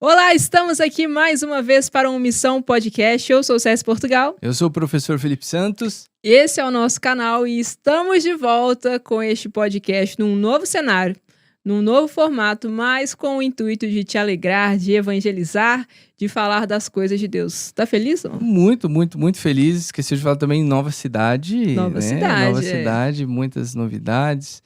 Olá, estamos aqui mais uma vez para um Missão Podcast. Eu sou o César Portugal. Eu sou o professor Felipe Santos. Esse é o nosso canal e estamos de volta com este podcast num novo cenário, num novo formato, mas com o intuito de te alegrar, de evangelizar, de falar das coisas de Deus. Tá feliz, não? Muito feliz. Esqueci de falar também nova cidade. Nova cidade, muitas novidades,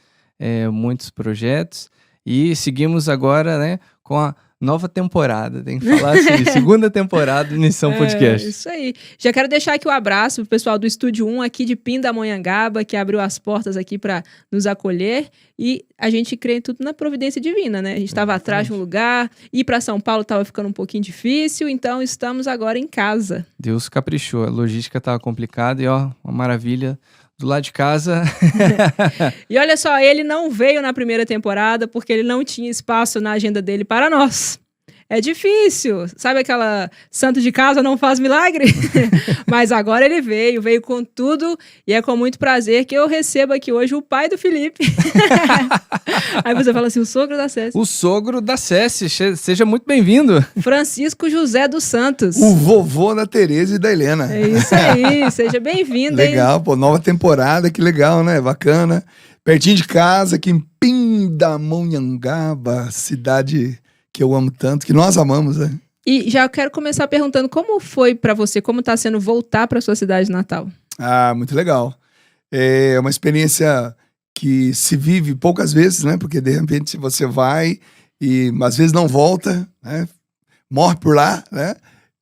muitos projetos. E seguimos agora, com a nova temporada. Tem que falar assim, segunda temporada do Missão Podcast. Isso aí. Já quero deixar aqui o abraço pro pessoal do Estúdio 1 aqui de Pindamonhangaba, que abriu as portas aqui para nos acolher. E a gente crê tudo na providência divina, né? A gente estava atrás de um lugar, ir para São Paulo estava ficando um pouquinho difícil, então estamos agora em casa. Deus caprichou, a logística estava complicada e uma maravilha. Do lado de casa. E olha só, ele não veio na primeira temporada porque ele não tinha espaço na agenda dele para nós. É difícil. Sabe aquela santo de casa não faz milagre? Mas agora ele veio com tudo e é com muito prazer que eu recebo aqui hoje o pai do Felipe. Aí você fala assim, o sogro da Cécia. O sogro da Cécia, seja muito bem-vindo. Francisco José dos Santos. O vovô da Tereza e da Helena. É isso aí, seja bem-vindo. Legal, pô, nova temporada, que legal, né? Bacana. Pertinho de casa, aqui em Pindamonhangaba, cidade que eu amo tanto, que nós amamos, né? E já quero começar perguntando como foi pra você, como tá sendo voltar pra sua cidade natal? Ah, muito legal. É uma experiência que se vive poucas vezes, né? Porque de repente você vai e às vezes não volta, né? Morre por lá, né?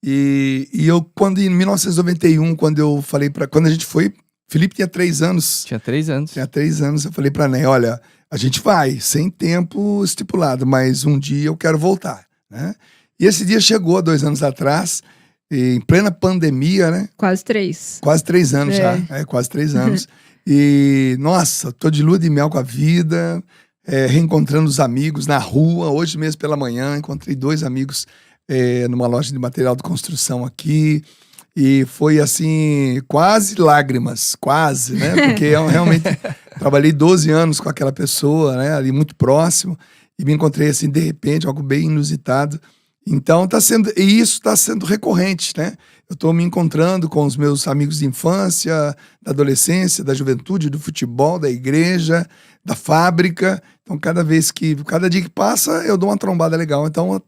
E eu, quando em 1991, quando a gente foi, Felipe tinha 3 anos. Tinha 3 anos. Tinha 3 anos, eu falei pra Ney, olha, a gente vai, sem tempo estipulado, mas um dia eu quero voltar, né? E esse dia chegou, 2 anos atrás, em plena pandemia, né? Quase 3. Quase 3 anos já, quase 3 anos. E, nossa, tô de lua de mel com a vida, reencontrando os amigos na rua. Hoje mesmo pela manhã, encontrei 2 amigos numa loja de material de construção aqui. E foi assim, quase lágrimas, quase, né? Porque eu realmente trabalhei 12 anos com aquela pessoa, né? Ali muito próximo. E me encontrei assim, de repente, algo bem inusitado. Então isso está sendo recorrente, né? Eu estou me encontrando com os meus amigos de infância, da adolescência, da juventude, do futebol, da igreja, da fábrica. Então, cada dia que passa, eu dou uma trombada legal. Então,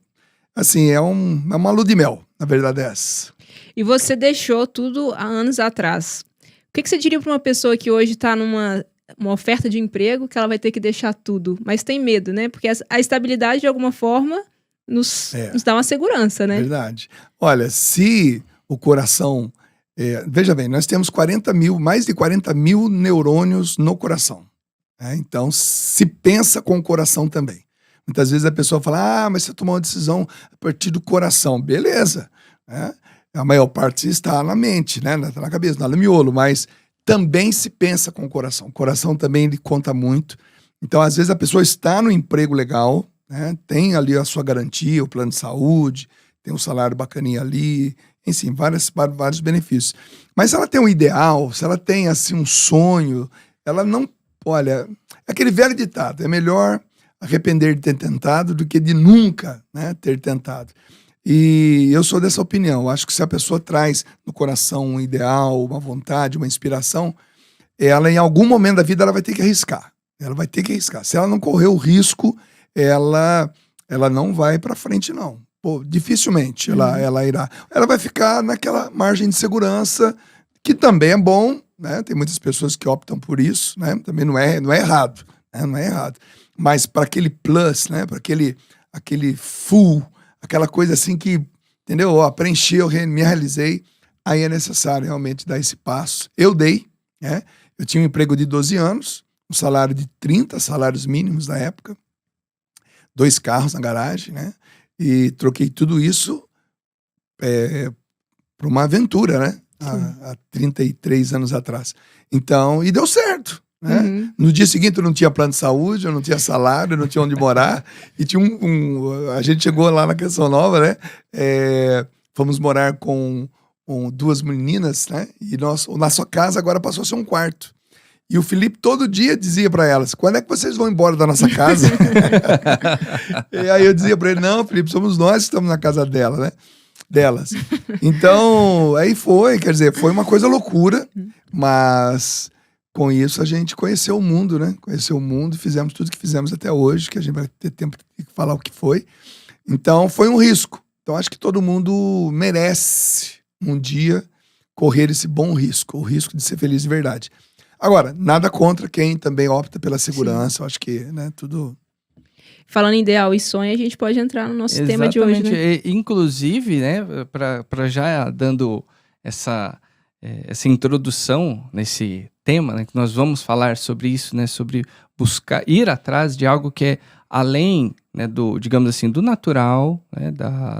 assim, é uma lua de mel, na verdade é essa. E você deixou tudo há anos atrás. O que você diria para uma pessoa que hoje está numa oferta de emprego, que ela vai ter que deixar tudo, mas tem medo, né? Porque a estabilidade, de alguma forma, nos dá uma segurança, né? Verdade. Olha, se o coração... veja bem, nós temos mais de 40 mil neurônios no coração. Então, se pensa com o coração também. Muitas vezes a pessoa fala, mas você tomou uma decisão a partir do coração. Beleza, né? A maior parte está na mente, né? Está na cabeça, está no miolo, mas também se pensa com o coração. O coração também ele conta muito. Então, às vezes, a pessoa está no emprego legal, né? Tem ali a sua garantia, o plano de saúde, tem um salário bacaninha ali, enfim, vários benefícios. Mas se ela tem um ideal, se ela tem assim, um sonho, ela não... Olha, é aquele velho ditado, é melhor arrepender de ter tentado do que de nunca, né, ter tentado. E eu sou dessa opinião. Eu acho que se a pessoa traz no coração um ideal, uma vontade, uma inspiração, ela em algum momento da vida ela vai ter que arriscar. Ela vai ter que arriscar. Se ela não correr o risco, ela não vai para frente, não. Pô, dificilmente ela irá. Ela vai ficar naquela margem de segurança, que também é bom, né? Tem muitas pessoas que optam por isso, né? Também não é errado, né? Não é errado. Mas para aquele plus, né? Para aquele full, aquela coisa assim que, entendeu? Preencheu, me realizei, aí é necessário realmente dar esse passo. Eu dei, né? Eu tinha um emprego de 12 anos, um salário de 30 salários mínimos na época, 2 carros na garagem, né? E troquei tudo isso para uma aventura, né? Há 33 anos atrás. Então, e deu certo. Né? No dia seguinte eu não tinha plano de saúde, eu não tinha salário, eu não tinha onde morar. E tinha a gente chegou lá na Canção Nova, né? Fomos morar com 2 meninas, né? E na sua casa agora passou a ser um quarto. E o Felipe todo dia dizia para elas, quando é que vocês vão embora da nossa casa? E aí eu dizia para ele, não, Felipe, somos nós que estamos na casa dela, né? Delas. Então, aí quer dizer, foi uma coisa loucura, mas com isso a gente conheceu o mundo, né? Conheceu o mundo, fizemos tudo que fizemos até hoje, que a gente vai ter tempo de falar o que foi. Então, foi um risco. Então, acho que todo mundo merece um dia correr esse bom risco, o risco de ser feliz de verdade. Agora, nada contra quem também opta pela segurança, eu acho que, né, tudo... Falando em ideal e sonho, a gente pode entrar no nosso tema de hoje, né? Inclusive, né, para já dando essa introdução nesse tema, né, que nós vamos falar sobre isso, né, sobre ir atrás de algo que é além, né, do, digamos assim, do natural, né,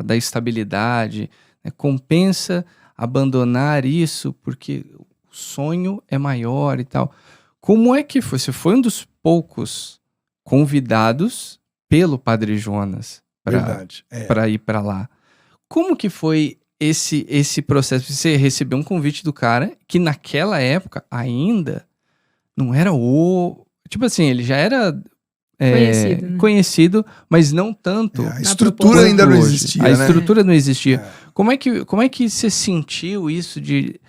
da estabilidade, né, compensa abandonar isso porque o sonho é maior e tal. Como é que foi? Você foi um dos poucos convidados pelo Padre Jonas para ir para lá. Como que foi esse processo? Você recebeu um convite do cara que naquela época ainda não era tipo assim, ele já era conhecido, mas não tanto. A estrutura ainda não existia, né? A estrutura não existia. Como é que você sentiu isso de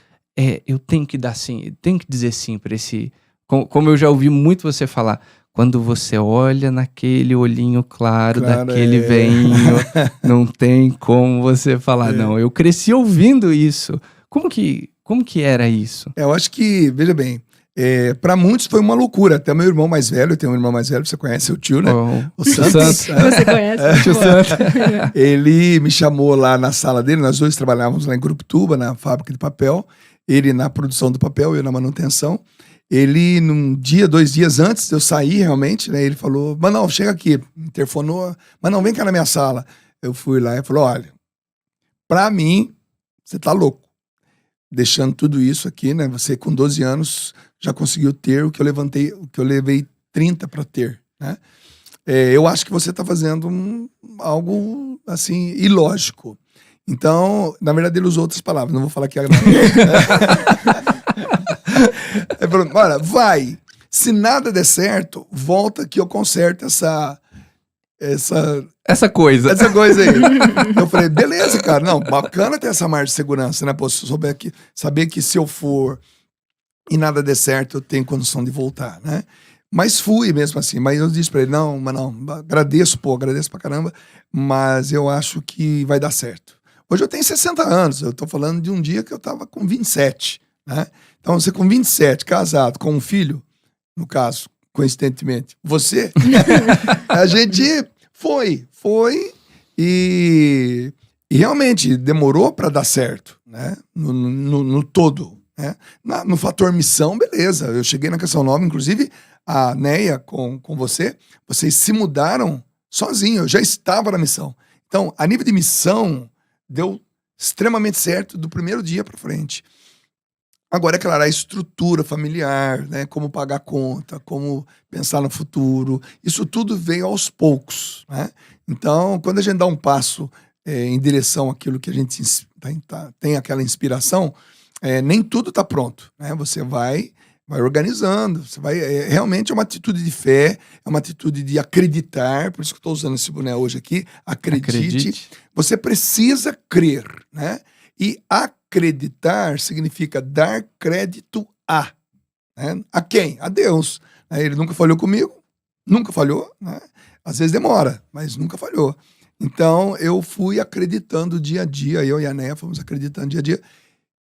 eu tenho que dar sim, tenho que dizer sim para esse... Como eu já ouvi muito você falar, quando você olha naquele olhinho claro daquele veinho, não tem como você falar, não. Eu cresci ouvindo isso. Como que era isso? Eu acho que, veja bem, para muitos foi uma loucura. Até meu irmão mais velho, eu tenho um irmão mais velho, você conhece o tio, né? O Santos. Você conhece? O tio Santos. Ele me chamou lá na sala dele, nós dois trabalhávamos lá em Grupituba, na fábrica de papel. Ele na produção do papel, eu na manutenção. Ele, num dia, 2 dias antes de eu sair realmente, né? Ele falou, Manão, chega aqui. Interfonou, Manão, vem cá na minha sala. Eu fui lá e falou, olha, pra mim, você tá louco. Deixando tudo isso aqui, né? Você com 12 anos já conseguiu ter o que eu levei 30 para ter, né? Eu acho que você tá fazendo algo, assim, ilógico. Então, na verdade, ele usou outras palavras, não vou falar aqui agora. Ele falou, olha, vai. Se nada der certo, volta que eu conserto essa coisa aí. Eu falei, beleza, cara. Não, bacana ter essa margem de segurança, né? Pô, se eu saber que se eu for e nada der certo, eu tenho condição de voltar, né? Mas fui mesmo assim. Mas eu disse pra ele, não, agradeço pra caramba, mas eu acho que vai dar certo. Hoje eu tenho 60 anos, eu tô falando de um dia que eu tava com 27, né? Então você com 27, casado, com um filho, no caso, coincidentemente, você, a gente foi e realmente demorou para dar certo, né? No todo, né? No fator missão, beleza, eu cheguei na Canção Nova, inclusive a Neia com vocês se mudaram sozinhos, eu já estava na missão. Então, a nível de missão, deu extremamente certo do primeiro dia para frente. Agora, é claro, a estrutura familiar, né? Como pagar conta, como pensar no futuro, isso tudo veio aos poucos, né? Então, quando a gente dá um passo em direção àquilo que a gente tem aquela inspiração, nem tudo está pronto, né? Você vai organizando, você vai, realmente é uma atitude de fé, é uma atitude de acreditar, por isso que eu estou usando esse boné hoje aqui, acredite. Você precisa crer, né? E acreditar significa dar crédito a, né? A quem? A Deus. Ele nunca falhou comigo, nunca falhou, né? Às vezes demora, mas nunca falhou. Então eu fui acreditando dia a dia, eu e a Neia fomos acreditando dia a dia,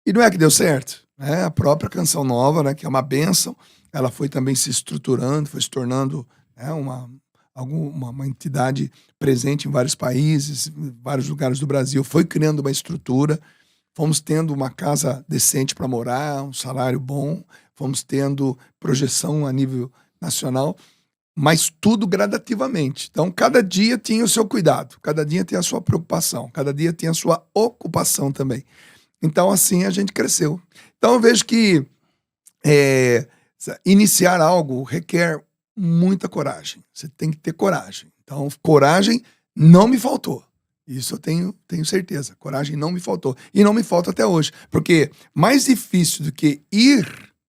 e não é que deu certo, né? A própria Canção Nova, né, que é uma bênção, ela foi também se estruturando, foi se tornando, né, uma entidade presente em vários países, em vários lugares do Brasil, foi criando uma estrutura, fomos tendo uma casa decente para morar, um salário bom, fomos tendo projeção a nível nacional, mas tudo gradativamente. Então, cada dia tinha o seu cuidado, cada dia tinha a sua preocupação, cada dia tinha a sua ocupação também. Então, assim, a gente cresceu. Então, eu vejo que iniciar algo requer muita coragem. Você tem que ter coragem. Então, coragem não me faltou. Isso eu tenho certeza. Coragem não me faltou. E não me falta até hoje. Porque mais difícil do que ir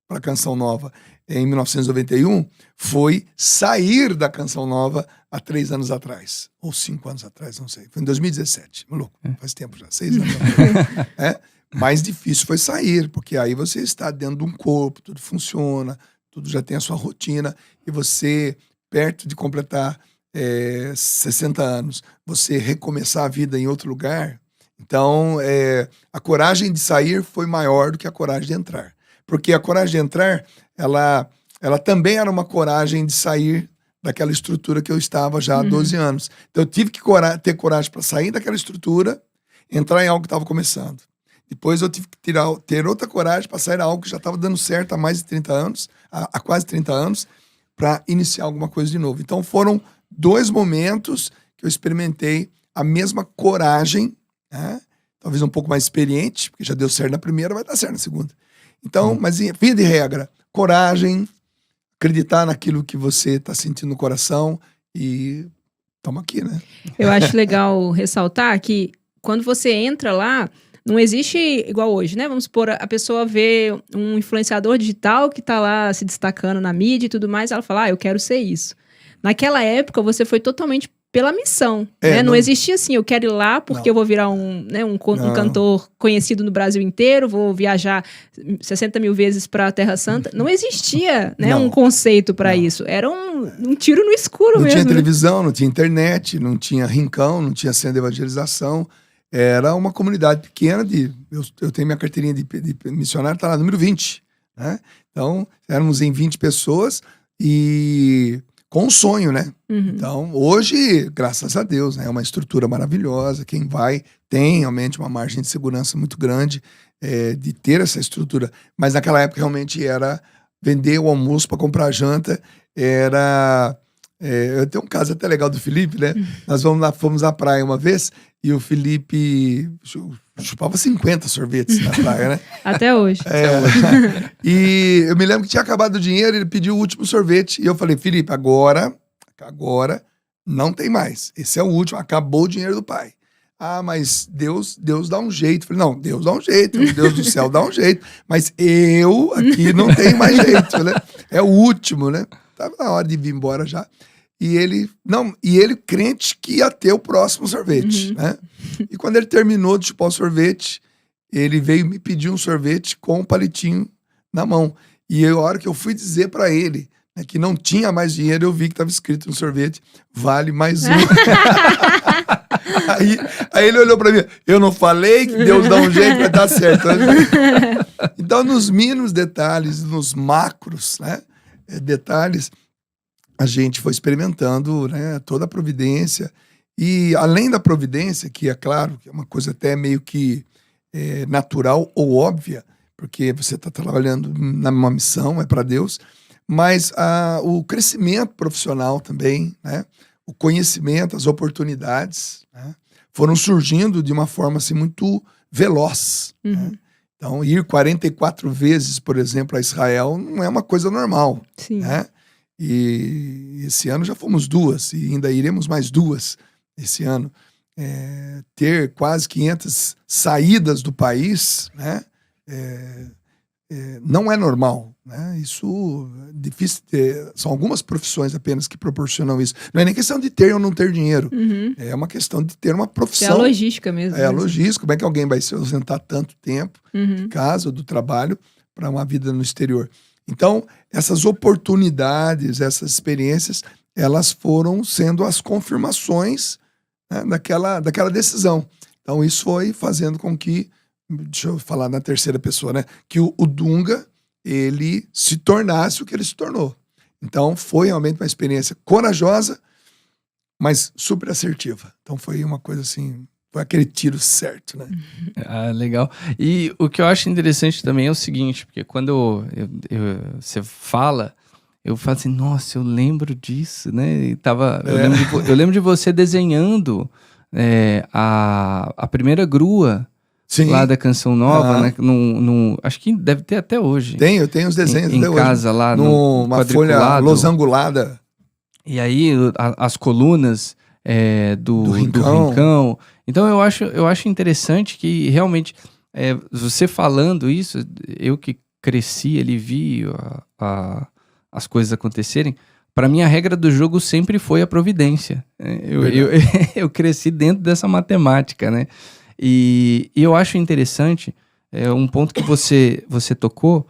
para a Canção Nova em 1991 foi sair da Canção Nova há 3 anos atrás. Ou 5 anos atrás, não sei. Foi em 2017. Maluco, faz tempo já, 6 anos atrás. Mais difícil foi sair, porque aí você está dentro de um corpo, tudo funciona, tudo já tem a sua rotina, e você, perto de completar 60 anos, você recomeçar a vida em outro lugar. Então, a coragem de sair foi maior do que a coragem de entrar. Porque a coragem de entrar, ela também era uma coragem de sair daquela estrutura que eu estava já há 12 anos. Então, eu tive que ter coragem para sair daquela estrutura, entrar em algo que estava começando. Depois, eu tive que ter outra coragem para sair de algo que já estava dando certo há mais de 30 anos, há quase 30 anos, para iniciar alguma coisa de novo. Então, foram 2 momentos que eu experimentei a mesma coragem, né? Talvez um pouco mais experiente, porque já deu certo na primeira, vai dar certo na segunda. Então, mas via de regra, coragem, acreditar naquilo que você está sentindo no coração e estamos aqui, né? Eu acho legal ressaltar que quando você entra lá, não existe igual hoje, né? Vamos supor, a pessoa vê um influenciador digital que tá lá se destacando na mídia e tudo mais, ela fala, eu quero ser isso. Naquela época, você foi totalmente pela missão, né? Não existia assim, eu quero ir lá porque eu vou virar um cantor conhecido no Brasil inteiro, vou viajar 60 mil vezes para a Terra Santa. Não existia, né, um conceito para isso. Era um tiro no escuro mesmo. Não tinha televisão, não tinha internet, não tinha rincão, não tinha centro de evangelização. Era uma comunidade pequena eu tenho minha carteirinha de missionário, tá lá, número 20, né? Então, éramos em 20 pessoas e com um sonho, né? Então, hoje, graças a Deus, né, é uma estrutura maravilhosa. Quem vai tem realmente uma margem de segurança muito grande de ter essa estrutura. Mas naquela época realmente era vender o almoço para comprar janta. Eu tenho um caso até legal do Felipe, né? Nós fomos à praia uma vez e o Felipe chupava 50 sorvetes na praia, né? Até hoje. E eu me lembro que tinha acabado o dinheiro, ele pediu o último sorvete. E eu falei, Felipe, agora não tem mais. Esse é o último, acabou o dinheiro do pai. Ah, mas Deus dá um jeito. Eu falei, não, Deus dá um jeito, Deus do céu dá um jeito. Mas eu aqui não tenho mais jeito, né? É o último, né? Tava na hora de vir embora já. E ele crente que ia ter o próximo sorvete, né? E quando ele terminou de chupar o sorvete, ele veio me pedir um sorvete com um palitinho na mão. E a hora que eu fui dizer para ele, né, que não tinha mais dinheiro, eu vi que estava escrito no sorvete, vale mais um. Aí ele olhou para mim, eu não falei que Deus dá um jeito para dar certo. Então, nos mínimos detalhes, nos macros, né, detalhes, a gente foi experimentando, né, toda a providência. E além da providência, que é claro, que é uma coisa até meio que natural ou óbvia, porque você está trabalhando numa missão, é para Deus, mas o crescimento profissional também, né, o conhecimento, as oportunidades, né, foram surgindo de uma forma assim, muito veloz. Né? Então, ir 44 vezes, por exemplo, a Israel não é uma coisa normal. Sim. Né? E esse ano já fomos 2 e ainda iremos mais 2 esse ano. Ter quase 500 saídas do país, né? Não é normal, né? Isso é difícil ter. São algumas profissões apenas que proporcionam isso. Não é nem questão de ter ou não ter dinheiro. É uma questão de ter uma profissão. É a logística mesmo. É a logística. Como é que alguém vai se ausentar tanto tempo de casa ou do trabalho para uma vida no exterior? Então, essas oportunidades, essas experiências, elas foram sendo as confirmações, né, daquela decisão. Então, isso foi fazendo com que, deixa eu falar na terceira pessoa, né, que o Dunga, ele se tornasse o que ele se tornou. Então, foi realmente uma experiência corajosa, mas super assertiva. Então, foi uma coisa assim... Foi aquele tiro certo, né? Ah, legal. E o que eu acho interessante também é o seguinte, porque quando você fala, eu falo assim, nossa, eu lembro disso, né? Eu lembro de você desenhando a primeira grua. Sim. Lá da Canção Nova, né? Acho que deve ter até hoje. Eu tenho os desenhos em casa hoje. Lá numa folha losangulada. E aí as colunas do rincão. Então eu acho interessante que realmente você falando isso, eu que cresci ali, vi as coisas acontecerem, para mim a regra do jogo sempre foi a providência. Eu cresci dentro dessa matemática, né? E eu acho interessante um ponto que você tocou,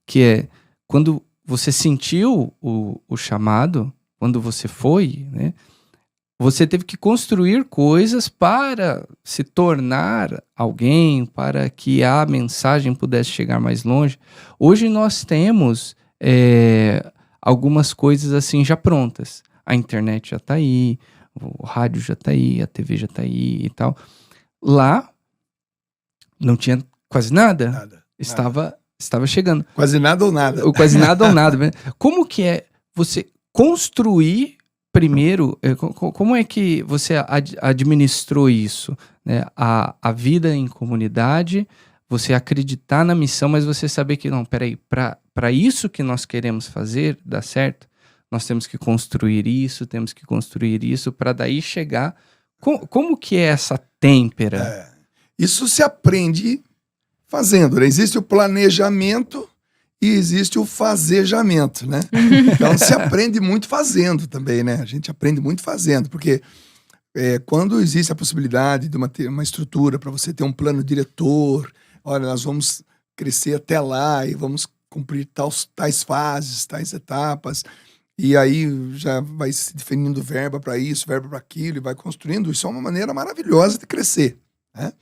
que é quando você sentiu o chamado, quando você foi, né? Você teve que construir coisas para se tornar alguém, para que a mensagem pudesse chegar mais longe. Hoje nós temos algumas coisas assim já prontas. A internet já está aí, o rádio já está aí, a TV já está aí e tal. Lá não tinha quase nada. Estava chegando. Quase nada ou nada. Quase nada ou nada. Como que é você construir primeiro, como é que você administrou isso, né? A vida em comunidade, você acreditar na missão, mas você saber que, não, peraí, para isso que nós queremos fazer, dar certo, nós temos que construir isso, para daí chegar. Como que é essa têmpera? Isso se aprende fazendo, né? Existe o planejamento e existe o fazejamento, né? Então se aprende muito fazendo também, né? A gente aprende muito fazendo, porque quando existe a possibilidade de uma estrutura para você ter um plano diretor, olha, nós vamos crescer até lá e vamos cumprir tais fases, tais etapas, e aí já vai se definindo verba para isso, verba para aquilo, e vai construindo. Isso é uma maneira maravilhosa de crescer, né?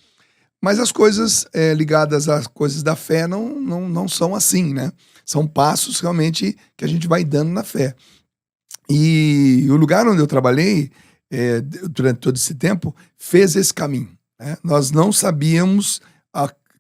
Mas as coisas ligadas às coisas da fé não são assim, né? São passos realmente que a gente vai dando na fé. E o lugar onde eu trabalhei durante todo esse tempo fez esse caminho, né? Nós não sabíamos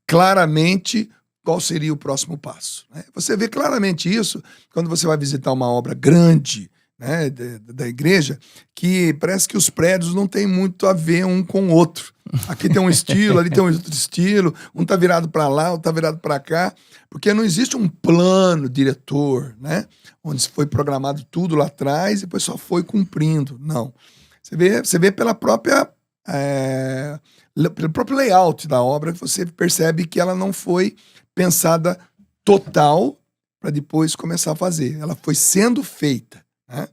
claramente qual seria o próximo passo, né? Você vê claramente isso quando você vai visitar uma obra grande, né, da igreja, que parece que os prédios não têm muito a ver um com o outro. Aqui tem um estilo, ali tem um outro estilo, um tá virado para lá, outro tá virado para cá, porque não existe um plano diretor, né, onde foi programado tudo lá atrás e depois só foi cumprindo. Não. Você vê pelo próprio layout da obra, que você percebe que ela não foi pensada total para depois começar a fazer. Ela foi sendo feita, né?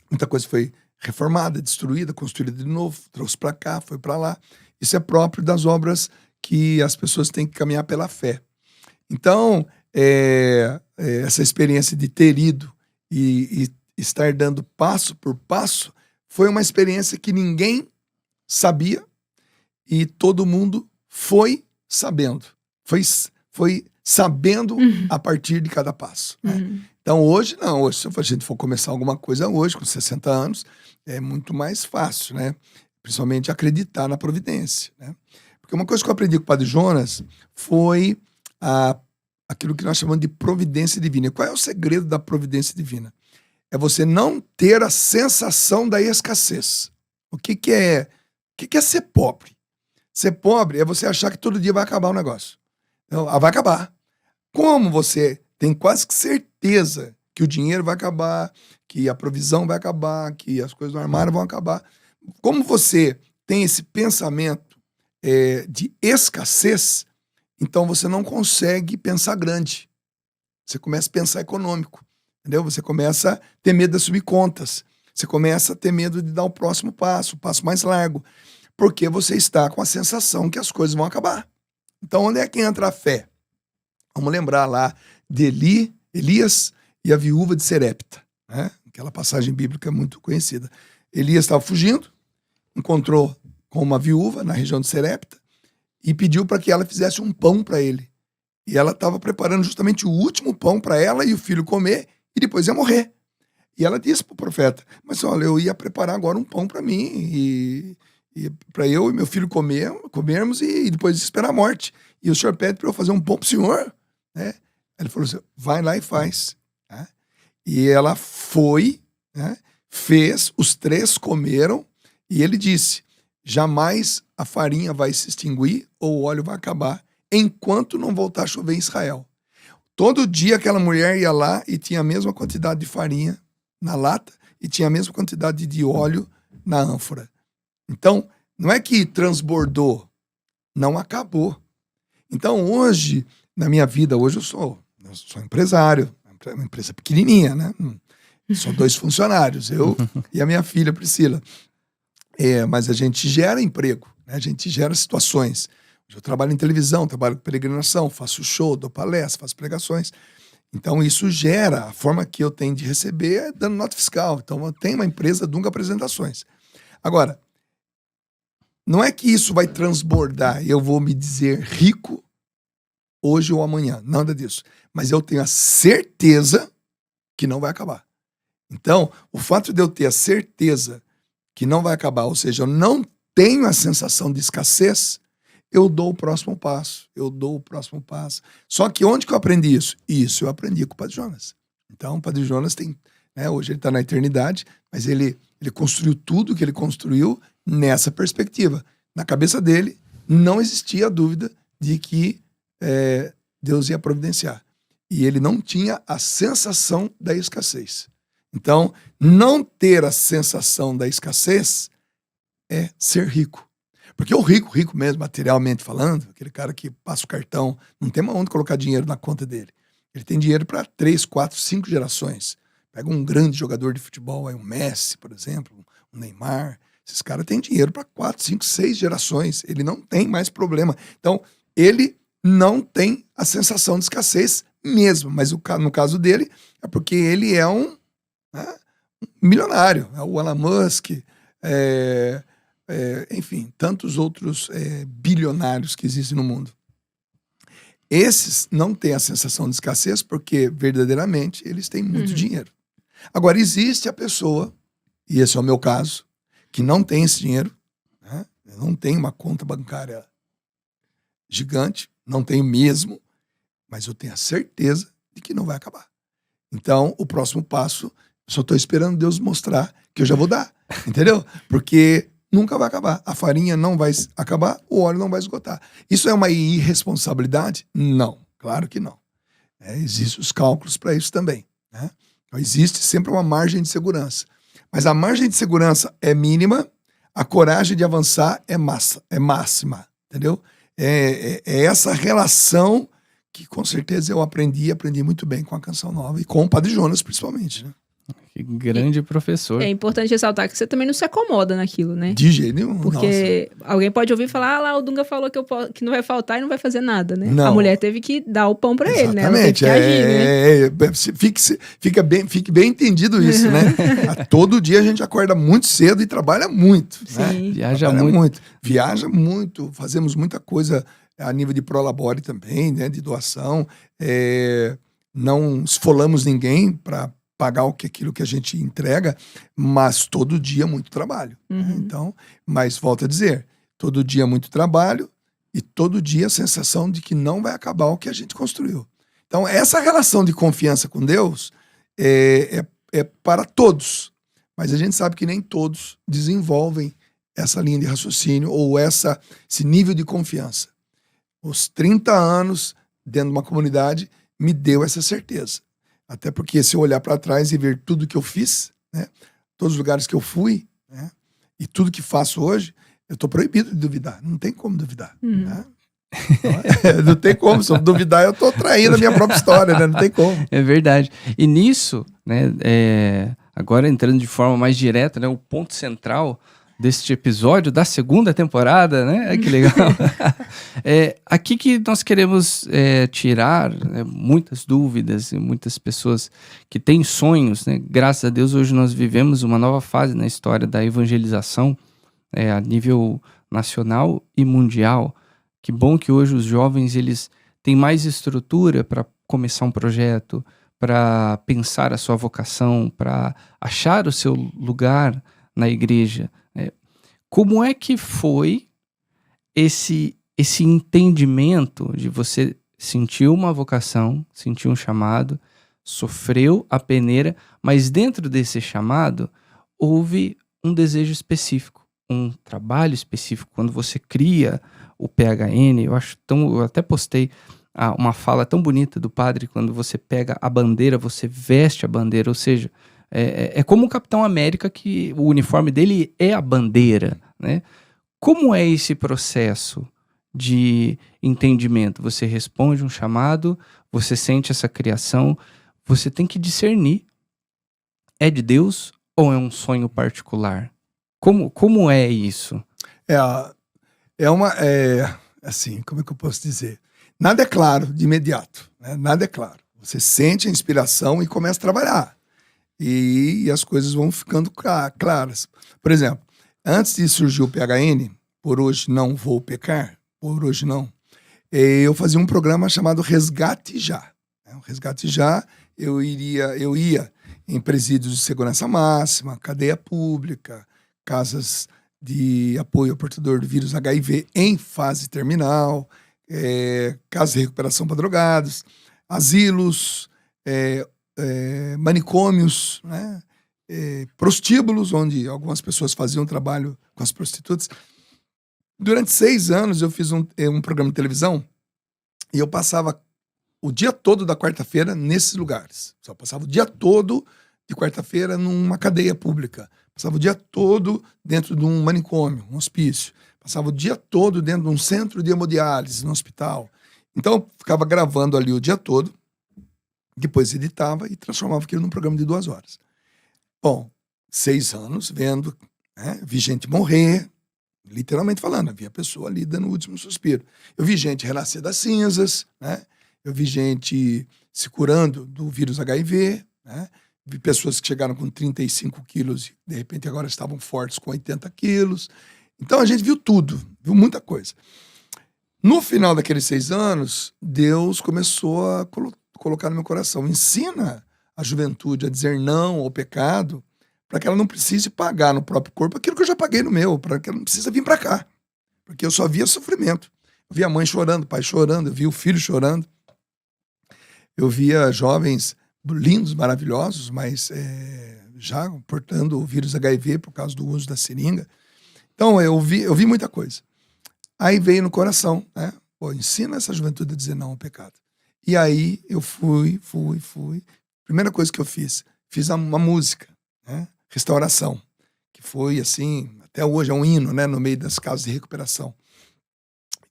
Muita coisa foi reformada, destruída, construída de novo, trouxe para cá, foi para lá. Isso é próprio das obras que as pessoas têm que caminhar pela fé. Então, essa experiência de ter ido e estar dando passo por passo foi uma experiência que ninguém sabia e todo mundo foi sabendo. Foi sabendo a partir de cada passo, né? Então hoje não, hoje se a gente for começar alguma coisa hoje, com 60 anos, é muito mais fácil, né? Principalmente acreditar na providência, né? Porque uma coisa que eu aprendi com o Padre Jonas foi aquilo que nós chamamos de providência divina. Qual é o segredo da providência divina? É você não ter a sensação da escassez. O que é ser pobre? Ser pobre é você achar que todo dia vai acabar o negócio. Não, vai acabar. Como você tem quase que certeza que o dinheiro vai acabar, que a provisão vai acabar, que as coisas do armário vão acabar. Como você tem esse pensamento de escassez, então você não consegue pensar grande. Você começa a pensar econômico, entendeu? Você começa a ter medo de assumir contas. Você começa a ter medo de dar o próximo passo, o passo mais largo, porque você está com a sensação que as coisas vão acabar. Então, onde é que entra a fé? Vamos lembrar lá de Elias e a viúva de Serepta, né? Aquela passagem bíblica muito conhecida. Elias estava fugindo, encontrou com uma viúva na região de Serepta e pediu para que ela fizesse um pão para ele. E ela estava preparando justamente o último pão para ela e o filho comer e depois ia morrer. E ela disse para o profeta, mas olha, eu ia preparar agora um pão para mim e para eu e meu filho comermos e depois esperar a morte. E o senhor pede para eu fazer um pão para o senhor, né? Ele falou assim, vai lá e faz, né? E ela foi, né? Fez, os 3 comeram e ele disse, jamais a farinha vai se extinguir ou o óleo vai acabar enquanto não voltar a chover em Israel. Todo dia aquela mulher ia lá e tinha a mesma quantidade de farinha na lata e tinha a mesma quantidade de óleo na ânfora. Então, não é que transbordou, não acabou. Então, hoje, na minha vida, hoje eu sou empresário uma empresa pequenininha, né? São 2 funcionários, eu e a minha filha, Priscila. Mas a gente gera emprego, né? A gente gera situações. Eu trabalho em televisão, trabalho com peregrinação, faço show, dou palestra, faço pregações. Então isso gera, a forma que eu tenho de receber é dando nota fiscal. Então eu tenho uma empresa, Dunga Apresentações. Agora, não é que isso vai transbordar e eu vou me dizer rico hoje ou amanhã, nada disso. Mas eu tenho a certeza que não vai acabar. Então, o fato de eu ter a certeza que não vai acabar, ou seja, eu não tenho a sensação de escassez, eu dou o próximo passo, Só que onde que eu aprendi isso? Isso eu aprendi com o Padre Jonas. Então, o Padre Jonas tem, né, hoje ele está na eternidade, mas ele construiu tudo que ele construiu nessa perspectiva. Na cabeça dele, não existia a dúvida de que Deus ia providenciar. E ele não tinha a sensação da escassez. Então, não ter a sensação da escassez é ser rico. Porque o rico mesmo, materialmente falando, aquele cara que passa o cartão, não tem onde colocar dinheiro na conta dele. Ele tem dinheiro para 3, 4, 5 gerações. Pega um grande jogador de futebol, um Messi, por exemplo, um Neymar. Esses caras têm dinheiro para 4, 5, 6 gerações. Ele não tem mais problema. Então, ele não tem a sensação de escassez mesmo. Mas no caso dele, é porque ele é um milionário. É o Elon Musk, enfim, tantos outros bilionários que existem no mundo. Esses não têm a sensação de escassez porque, verdadeiramente, eles têm muito dinheiro. Agora, existe a pessoa, e esse é o meu caso, que não tem esse dinheiro, né? Eu não tenho uma conta bancária gigante, não tenho mesmo, mas eu tenho a certeza de que não vai acabar. Então, o próximo passo, eu só estou esperando Deus mostrar que eu já vou dar, entendeu? Porque nunca vai acabar. A farinha não vai acabar, o óleo não vai esgotar. Isso é uma irresponsabilidade? Não, claro que não. Existem os cálculos para isso também, né? Então, existe sempre uma margem de segurança. Mas a margem de segurança é mínima, a coragem de avançar é máxima, entendeu? É essa relação que com certeza eu aprendi muito bem com a Canção Nova e com o Padre Jonas, principalmente, né? Que grande professor. É importante ressaltar que você também não se acomoda naquilo, né? De jeito nenhum. Porque alguém pode ouvir falar, lá o Dunga falou que não vai faltar e não vai fazer nada, né? Não. A mulher teve que dar o pão pra ele, né? Ela teve Exatamente. que agir, né? Fique bem entendido isso, né? Todo dia a gente acorda muito cedo e trabalha muito. Sim. Né? Viaja muito. Viaja muito. Fazemos muita coisa a nível de prolabore também, né? De doação. Não esfolamos ninguém para pagar aquilo que a gente entrega, mas todo dia muito trabalho. Né? Então, mas volto a dizer, todo dia muito trabalho e todo dia a sensação de que não vai acabar o que a gente construiu. Então, essa relação de confiança com Deus é para todos, mas a gente sabe que nem todos desenvolvem essa linha de raciocínio ou esse nível de confiança. Os 30 anos dentro de uma comunidade me deu essa certeza. Até porque se eu olhar para trás e ver tudo que eu fiz, né, todos os lugares que eu fui, né, e tudo que faço hoje, eu estou proibido de duvidar. Não tem como duvidar. Né? Não tem como. Se eu duvidar, eu estou traindo a minha própria história. Né? Não tem como. É verdade. E nisso, né, agora entrando de forma mais direta, né, o ponto central deste episódio da segunda temporada, né? Que legal. Aqui que nós queremos tirar, né, muitas dúvidas e muitas pessoas que têm sonhos, né? Graças a Deus hoje nós vivemos uma nova fase na história da evangelização a nível nacional e mundial. Que bom que hoje os jovens eles têm mais estrutura para começar um projeto, para pensar a sua vocação, para achar o seu lugar na igreja. Como é que foi esse entendimento de você sentir uma vocação, sentir um chamado, sofreu a peneira, mas dentro desse chamado houve um desejo específico, um trabalho específico. Quando você cria o PHN, eu até postei uma fala tão bonita do padre, quando você pega a bandeira, você veste a bandeira, ou seja, é como o Capitão América, que o uniforme dele é a bandeira, né? Como é esse processo de entendimento? Você responde um chamado, você sente essa criação, você tem que discernir. É de Deus ou é um sonho particular? Como é isso? Assim, como é que eu posso dizer? Nada é claro de imediato, né? Nada é claro. Você sente a inspiração e começa a trabalhar. E as coisas vão ficando claras. Por exemplo, antes de surgir o PHN, Por Hoje Não Vou Pecar, Por Hoje Não, eu fazia um programa chamado Resgate Já. O Resgate Já, eu ia em presídios de segurança máxima, cadeia pública, casas de apoio ao portador do vírus HIV em fase terminal, casas de recuperação para drogados, asilos, manicômios, né? Prostíbulos, onde algumas pessoas faziam trabalho com as prostitutas. Durante 6 anos eu fiz um programa de televisão e eu passava o dia todo da quarta-feira nesses lugares. Só passava o dia todo de quarta-feira numa cadeia pública. Passava o dia todo dentro de um manicômio, um hospício. Passava o dia todo dentro de um centro de hemodiálise, no hospital. Então eu ficava gravando ali o dia todo, depois editava e transformava aquilo num programa de 2 horas. Bom, 6 anos vendo, né? Vi gente morrer, literalmente falando, havia pessoa ali dando o último suspiro. Eu vi gente renascer das cinzas, né? Eu vi gente se curando do vírus HIV, né? Vi pessoas que chegaram com 35 quilos e de repente agora estavam fortes com 80 quilos. Então a gente viu tudo, viu muita coisa. No final daqueles 6 anos, Deus começou a colocar no meu coração: ensina a juventude a dizer não ao pecado, para que ela não precise pagar no próprio corpo aquilo que eu já paguei no meu, para que ela não precise vir para cá. Porque eu só via sofrimento. Eu via a mãe chorando, o pai chorando, eu via o filho chorando. Eu via jovens lindos, maravilhosos, mas já portando o vírus HIV por causa do uso da seringa. Então eu vi muita coisa. Aí veio no coração, né? Pô, ensina essa juventude a dizer não ao pecado. E aí eu fui. Primeira coisa que eu fiz uma música, né? Restauração, que foi assim, até hoje é um hino, né? No meio das casas de recuperação.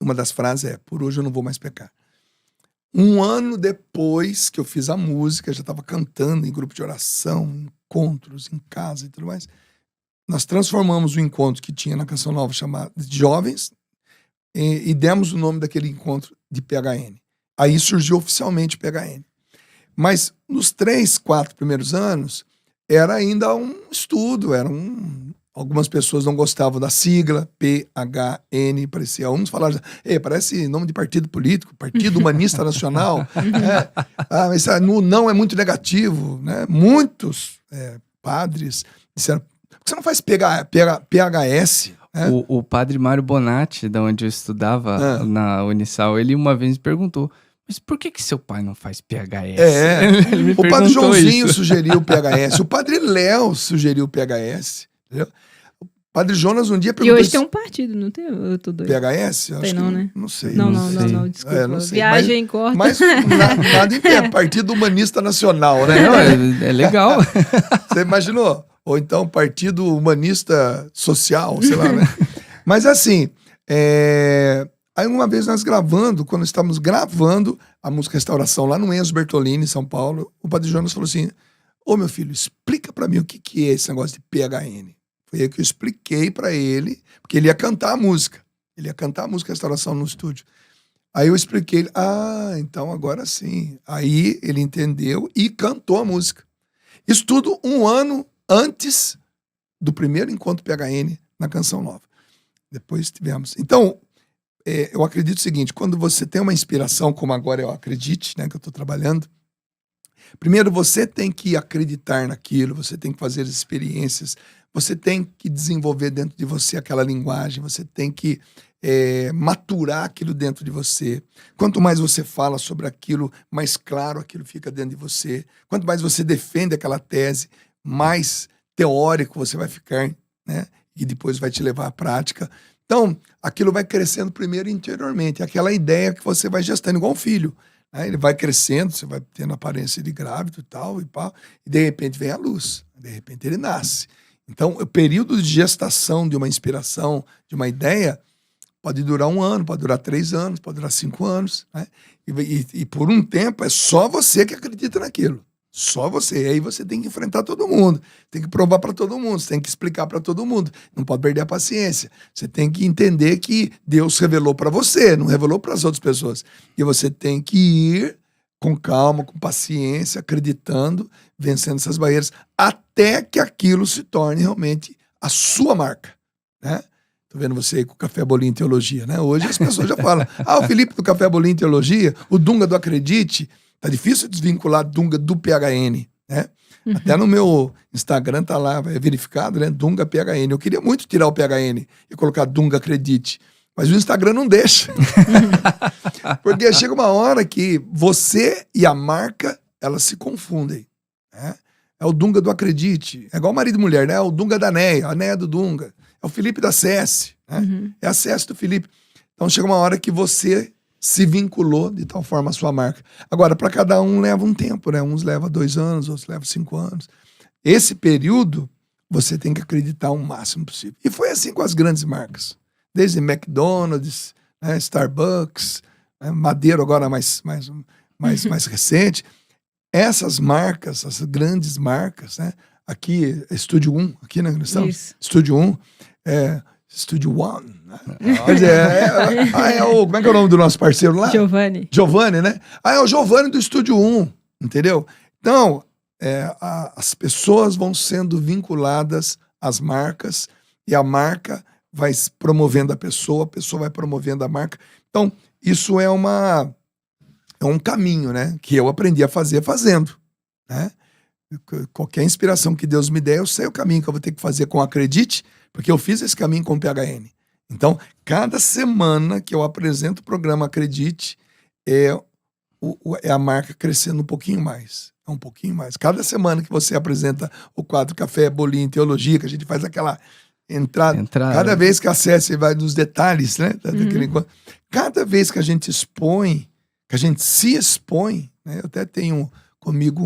Uma das frases é: por hoje eu não vou mais pecar. 1 ano depois que eu fiz a música, já estava cantando em grupo de oração, em encontros, em casa e tudo mais. Nós transformamos o encontro que tinha na Canção Nova chamado de Jovens e demos o nome daquele encontro de PHN. Aí surgiu oficialmente o PHN. Mas nos 3, 4 primeiros anos, era ainda um estudo, algumas pessoas não gostavam da sigla, PHN, parecia, uns falavam, parece nome de partido político, Partido Humanista Nacional. Mas não é muito negativo, né? Muitos padres disseram: por que você não faz PHS? O padre Mário Bonatti, da onde eu estudava na Unisal, ele uma vez me perguntou: mas por que seu pai não faz PHS? Ele me o padre Joãozinho isso. sugeriu o PHS, o padre Léo sugeriu o PHS, entendeu? O padre Jonas um dia perguntou... E hoje tem um partido, não tem? Eu tô doido. PHS? Eu tem acho não, que né? Não sei. Não, desculpa. Não sei. Viagem corta. Mas nada impede, Partido Humanista Nacional, né? Não, é legal. Você imaginou? Ou então Partido Humanista Social, sei lá, né? Mas assim, aí uma vez quando estávamos gravando a música Restauração lá no Enzo Bertolini, em São Paulo, o padre Jonas falou assim: ô meu filho, explica pra mim o que é esse negócio de PHN. Foi aí que eu expliquei pra ele, porque ele ia cantar a música. Ele ia cantar a música Restauração no estúdio. Aí eu expliquei, então agora sim. Aí ele entendeu e cantou a música. Isso tudo 1 ano antes do primeiro encontro PHN na Canção Nova. Depois tivemos. Então, eu acredito o seguinte: quando você tem uma inspiração, como agora eu acredite, né, que eu estou trabalhando, primeiro você tem que acreditar naquilo, você tem que fazer as experiências, você tem que desenvolver dentro de você aquela linguagem, você tem que maturar aquilo dentro de você. Quanto mais você fala sobre aquilo, mais claro aquilo fica dentro de você. Quanto mais você defende aquela tese, mais teórico você vai ficar, né? E depois vai te levar à prática. Então, aquilo vai crescendo primeiro interiormente. Aquela ideia que você vai gestando, igual um filho, né? Ele vai crescendo, você vai tendo aparência de grávido e tal, e de repente vem a luz. De repente ele nasce. Então, o período de gestação de uma inspiração, de uma ideia, pode durar 1 ano, pode durar 3 anos, pode durar 5 anos, né? E por um tempo é só você que acredita naquilo. Só você. Aí você tem que enfrentar todo mundo. Tem que provar para todo mundo. Você tem que explicar para todo mundo. Não pode perder a paciência. Você tem que entender que Deus revelou para você, não revelou para as outras pessoas. E você tem que ir com calma, com paciência, acreditando, vencendo essas barreiras, até que aquilo se torne realmente a sua marca, né? Tô vendo você aí com o Café Bolinho Teologia, né? Hoje as pessoas já falam, o Felipe do Café Bolinho Teologia, o Dunga do Acredite. Tá difícil desvincular Dunga do PHN, né? Uhum. Até no meu Instagram tá lá, é verificado, né? Dunga PHN. Eu queria muito tirar o PHN e colocar Dunga Acredite, mas o Instagram não deixa. Porque chega uma hora que você e a marca, elas se confundem, né? É o Dunga do Acredite. É igual marido e mulher, né? É o Dunga da Neia, a Neia do Dunga. É o Felipe da CS, né? Uhum. É a CS do Felipe. Então chega uma hora que você se vinculou de tal forma à sua marca. Agora, para cada um leva um tempo, né? Uns levam 2 anos, outros levam 5 anos. Esse período, você tem que acreditar o máximo possível. E foi assim com as grandes marcas. Desde McDonald's, né? Starbucks, né? Madeiro agora mais recente. Essas marcas, as grandes marcas, né? Aqui, Estúdio 1, aqui, né? Nós estamos? Estúdio 1, Studio One. Né? Quer dizer, como é que é o nome do nosso parceiro lá? Giovanni, né? É o Giovanni do Estúdio 1, entendeu? Então, as pessoas vão sendo vinculadas às marcas e a marca vai promovendo a pessoa vai promovendo a marca. Então, isso é um caminho, né? Que eu aprendi a fazer fazendo, né? Qualquer inspiração que Deus me der, eu sei o caminho que eu vou ter que fazer com Acredite, porque eu fiz esse caminho com o PHN. Então, cada semana que eu apresento o programa Acredite, é a marca crescendo um pouquinho mais. Um pouquinho mais. Cada semana que você apresenta o quadro Café, Bolinho, Teologia, que a gente faz aquela entrada. Cada vez que acessa e vai nos detalhes, né? Cada vez que a gente expõe, que a gente se expõe, né? Eu até tenho comigo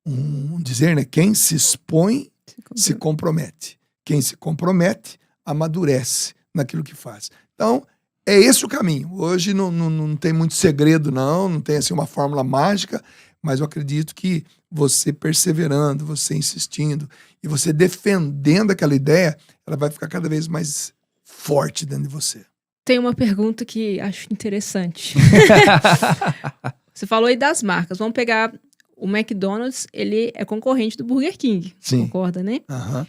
um dizer, né? Quem se expõe, se compromete. Quem se compromete, amadurece naquilo que faz. Então, é esse o caminho. Hoje não tem muito segredo, não tem assim uma fórmula mágica, mas eu acredito que você perseverando, você insistindo e você defendendo aquela ideia, ela vai ficar cada vez mais forte dentro de você. Tem uma pergunta que acho interessante. Você falou aí das marcas. Vamos pegar o McDonald's, ele é concorrente do Burger King. Sim. Concorda, né? Uhum.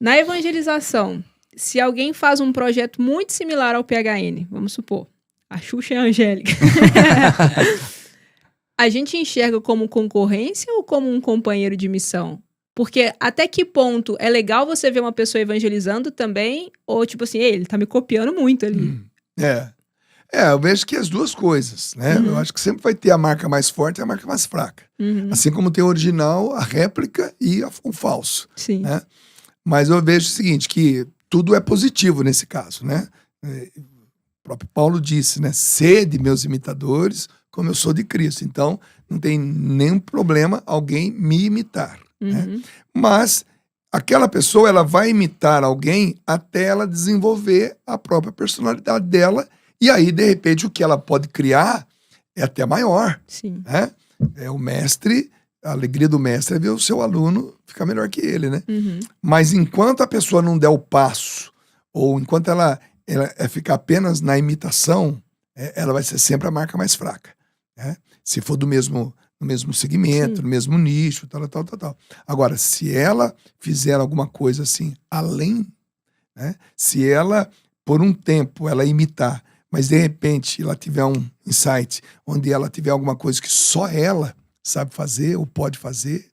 Na evangelização, se alguém faz um projeto muito similar ao PHN, vamos supor, a Xuxa e a Angélica, a gente enxerga como concorrência ou como um companheiro de missão? Porque até que ponto é legal você ver uma pessoa evangelizando também, ou tipo assim, ele tá me copiando muito ali. Eu vejo que as duas coisas, né? Eu acho que sempre vai ter a marca mais forte e a marca mais fraca. Assim como tem o original, a réplica e o falso. Sim. Né? Mas eu vejo o seguinte, que tudo é positivo nesse caso, né? O próprio Paulo disse, né? Sede meus imitadores, como eu sou de Cristo. Então, não tem nenhum problema alguém me imitar. Né? Mas aquela pessoa, ela vai imitar alguém até ela desenvolver a própria personalidade dela. E aí, de repente, o que ela pode criar é até maior. Sim. Né? O mestre, a alegria do mestre é ver o seu aluno ficar melhor que ele, né? Mas enquanto a pessoa não der o passo, ou enquanto ela ficar apenas na imitação, ela vai ser sempre a marca mais fraca. Né? Se for no mesmo segmento, no mesmo nicho, tal. Agora, se ela fizer alguma coisa assim, além, né? Se ela, por um tempo, ela imitar, mas de repente ela tiver um insight onde ela tiver alguma coisa que só ela sabe fazer ou pode fazer,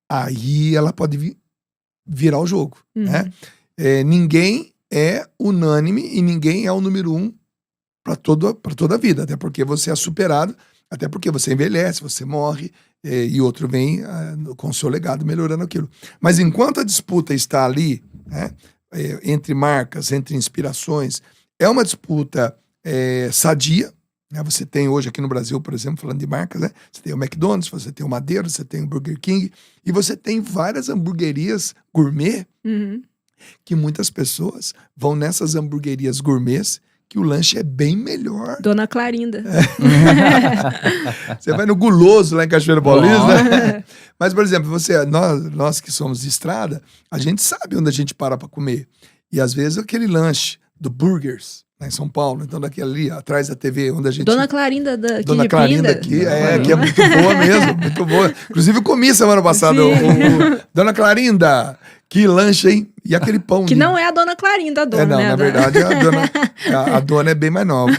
aí ela pode virar o jogo. Né? Ninguém é unânime e ninguém é o número 1 para toda a vida, até porque você é superado, até porque você envelhece, você morre e outro vem com o seu legado melhorando aquilo. Mas enquanto a disputa está ali, né, entre marcas, entre inspirações, é uma disputa sadia. Né? Você tem hoje aqui no Brasil, por exemplo, falando de marcas, né? Você tem o McDonald's, você tem o Madeiro, você tem o Burger King, e você tem várias hamburguerias gourmet que muitas pessoas vão nessas hamburguerias gourmets que o lanche é bem melhor. Dona Clarinda. Você vai no Guloso lá em Cachoeira Paulista, né? Mas, por exemplo, nós que somos de estrada, a gente sabe onde a gente para comer. E às vezes aquele lanche do Burgers, lá em São Paulo, então daquele ali, atrás da TV, onde a gente... Dona Clarinda daqui Dona de Clarinda Pinda. aqui, que é muito boa mesmo, muito boa. Inclusive eu comi semana passada Dona Clarinda, que lanche, hein? E aquele pão. Que não é a Dona Clarinda, a dona, não, né? na verdade a dona é bem mais nova.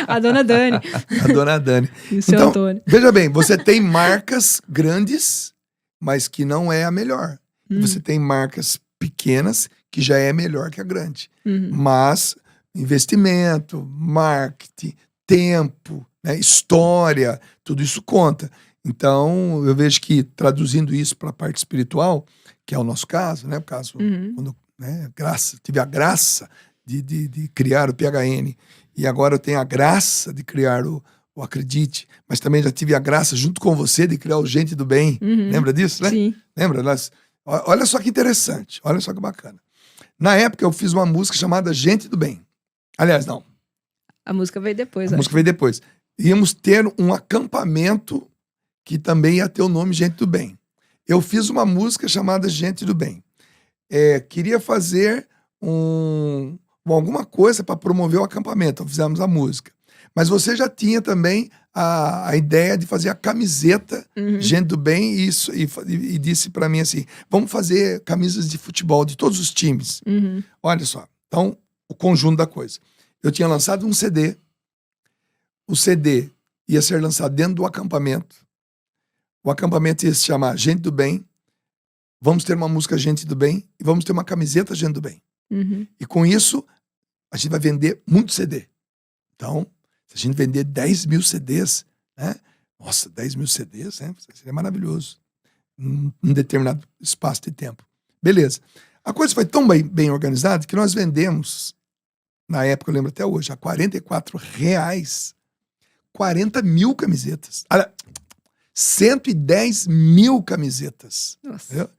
A Dona Dani. A Dona Dani. E o seu Então, Antônio. veja bem, você tem marcas grandes, mas que não é a melhor. Você tem marcas pequenas, que já é melhor que a grande. Mas investimento, marketing, tempo, né, história, tudo isso conta. Então, eu vejo que traduzindo isso para a parte espiritual, que é o nosso caso, né? O caso, quando, né, tive a graça de criar o PHN, e agora eu tenho a graça de criar o Acredite, mas também já tive a graça, junto com você, de criar o Gente do Bem. Lembra disso, né? Sim. Lembra? Olha só que interessante, olha só que bacana. Na época, eu fiz uma música chamada Gente do Bem. Aliás, não. A música veio depois. A música veio depois. Íamos ter um acampamento que também ia ter o nome Gente do Bem. Eu fiz uma música chamada Gente do Bem. Queria fazer alguma coisa para promover o acampamento. Então fizemos a música. Mas você já tinha também a ideia de fazer a camiseta Gente do Bem e disse para mim assim, vamos fazer camisas de futebol de todos os times. Olha só. Então, o conjunto da coisa. Eu tinha lançado um CD. O CD ia ser lançado dentro do acampamento. O acampamento ia se chamar Gente do Bem. Vamos ter uma música Gente do Bem e vamos ter uma camiseta Gente do Bem. E com isso, a gente vai vender muito CD. Então, se a gente vender 10 mil CDs, né? Nossa, 10 mil CDs, né? Seria maravilhoso. Num determinado espaço de tempo. Beleza. A coisa foi tão bem organizada que nós vendemos, na época, eu lembro até hoje, a R$44, 40 mil camisetas. Olha, 110 mil camisetas. Nossa. Entendeu?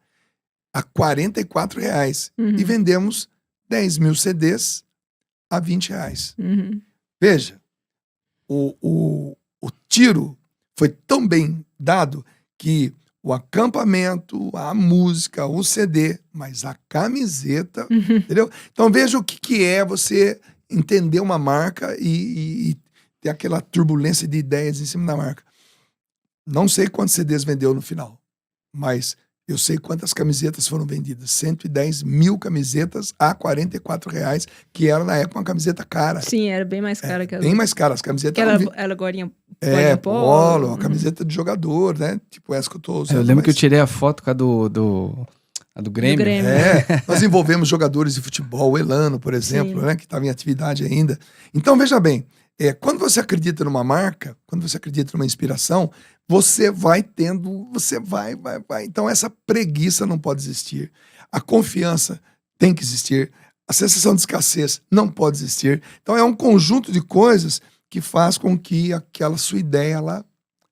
A R$44. E vendemos 10 mil CDs a R$20. Veja, o tiro foi tão bem dado que o acampamento, a música, o CD, mas a camiseta, entendeu? Então veja o que é você entender uma marca e ter aquela turbulência de ideias em cima da marca. Não sei quantos CDs vendeu no final, mas eu sei quantas camisetas foram vendidas. 110 mil camisetas a R$44, que era na época uma camiseta cara. Sim, era bem mais cara que as Bem mais cara. As camisetas Ela gorinha polo, uma camiseta de jogador, né? Tipo essa que eu tô usando. Eu lembro que eu tirei a foto com a do Grêmio. Nós envolvemos jogadores de futebol, o Elano, por exemplo, né? Que estava em atividade ainda. Então, veja bem, quando você acredita numa marca, quando você acredita numa inspiração, você vai tendo, você vai. Então, essa preguiça não pode existir. A confiança tem que existir. A sensação de escassez não pode existir. Então, é um conjunto de coisas que faz com que aquela sua ideia ela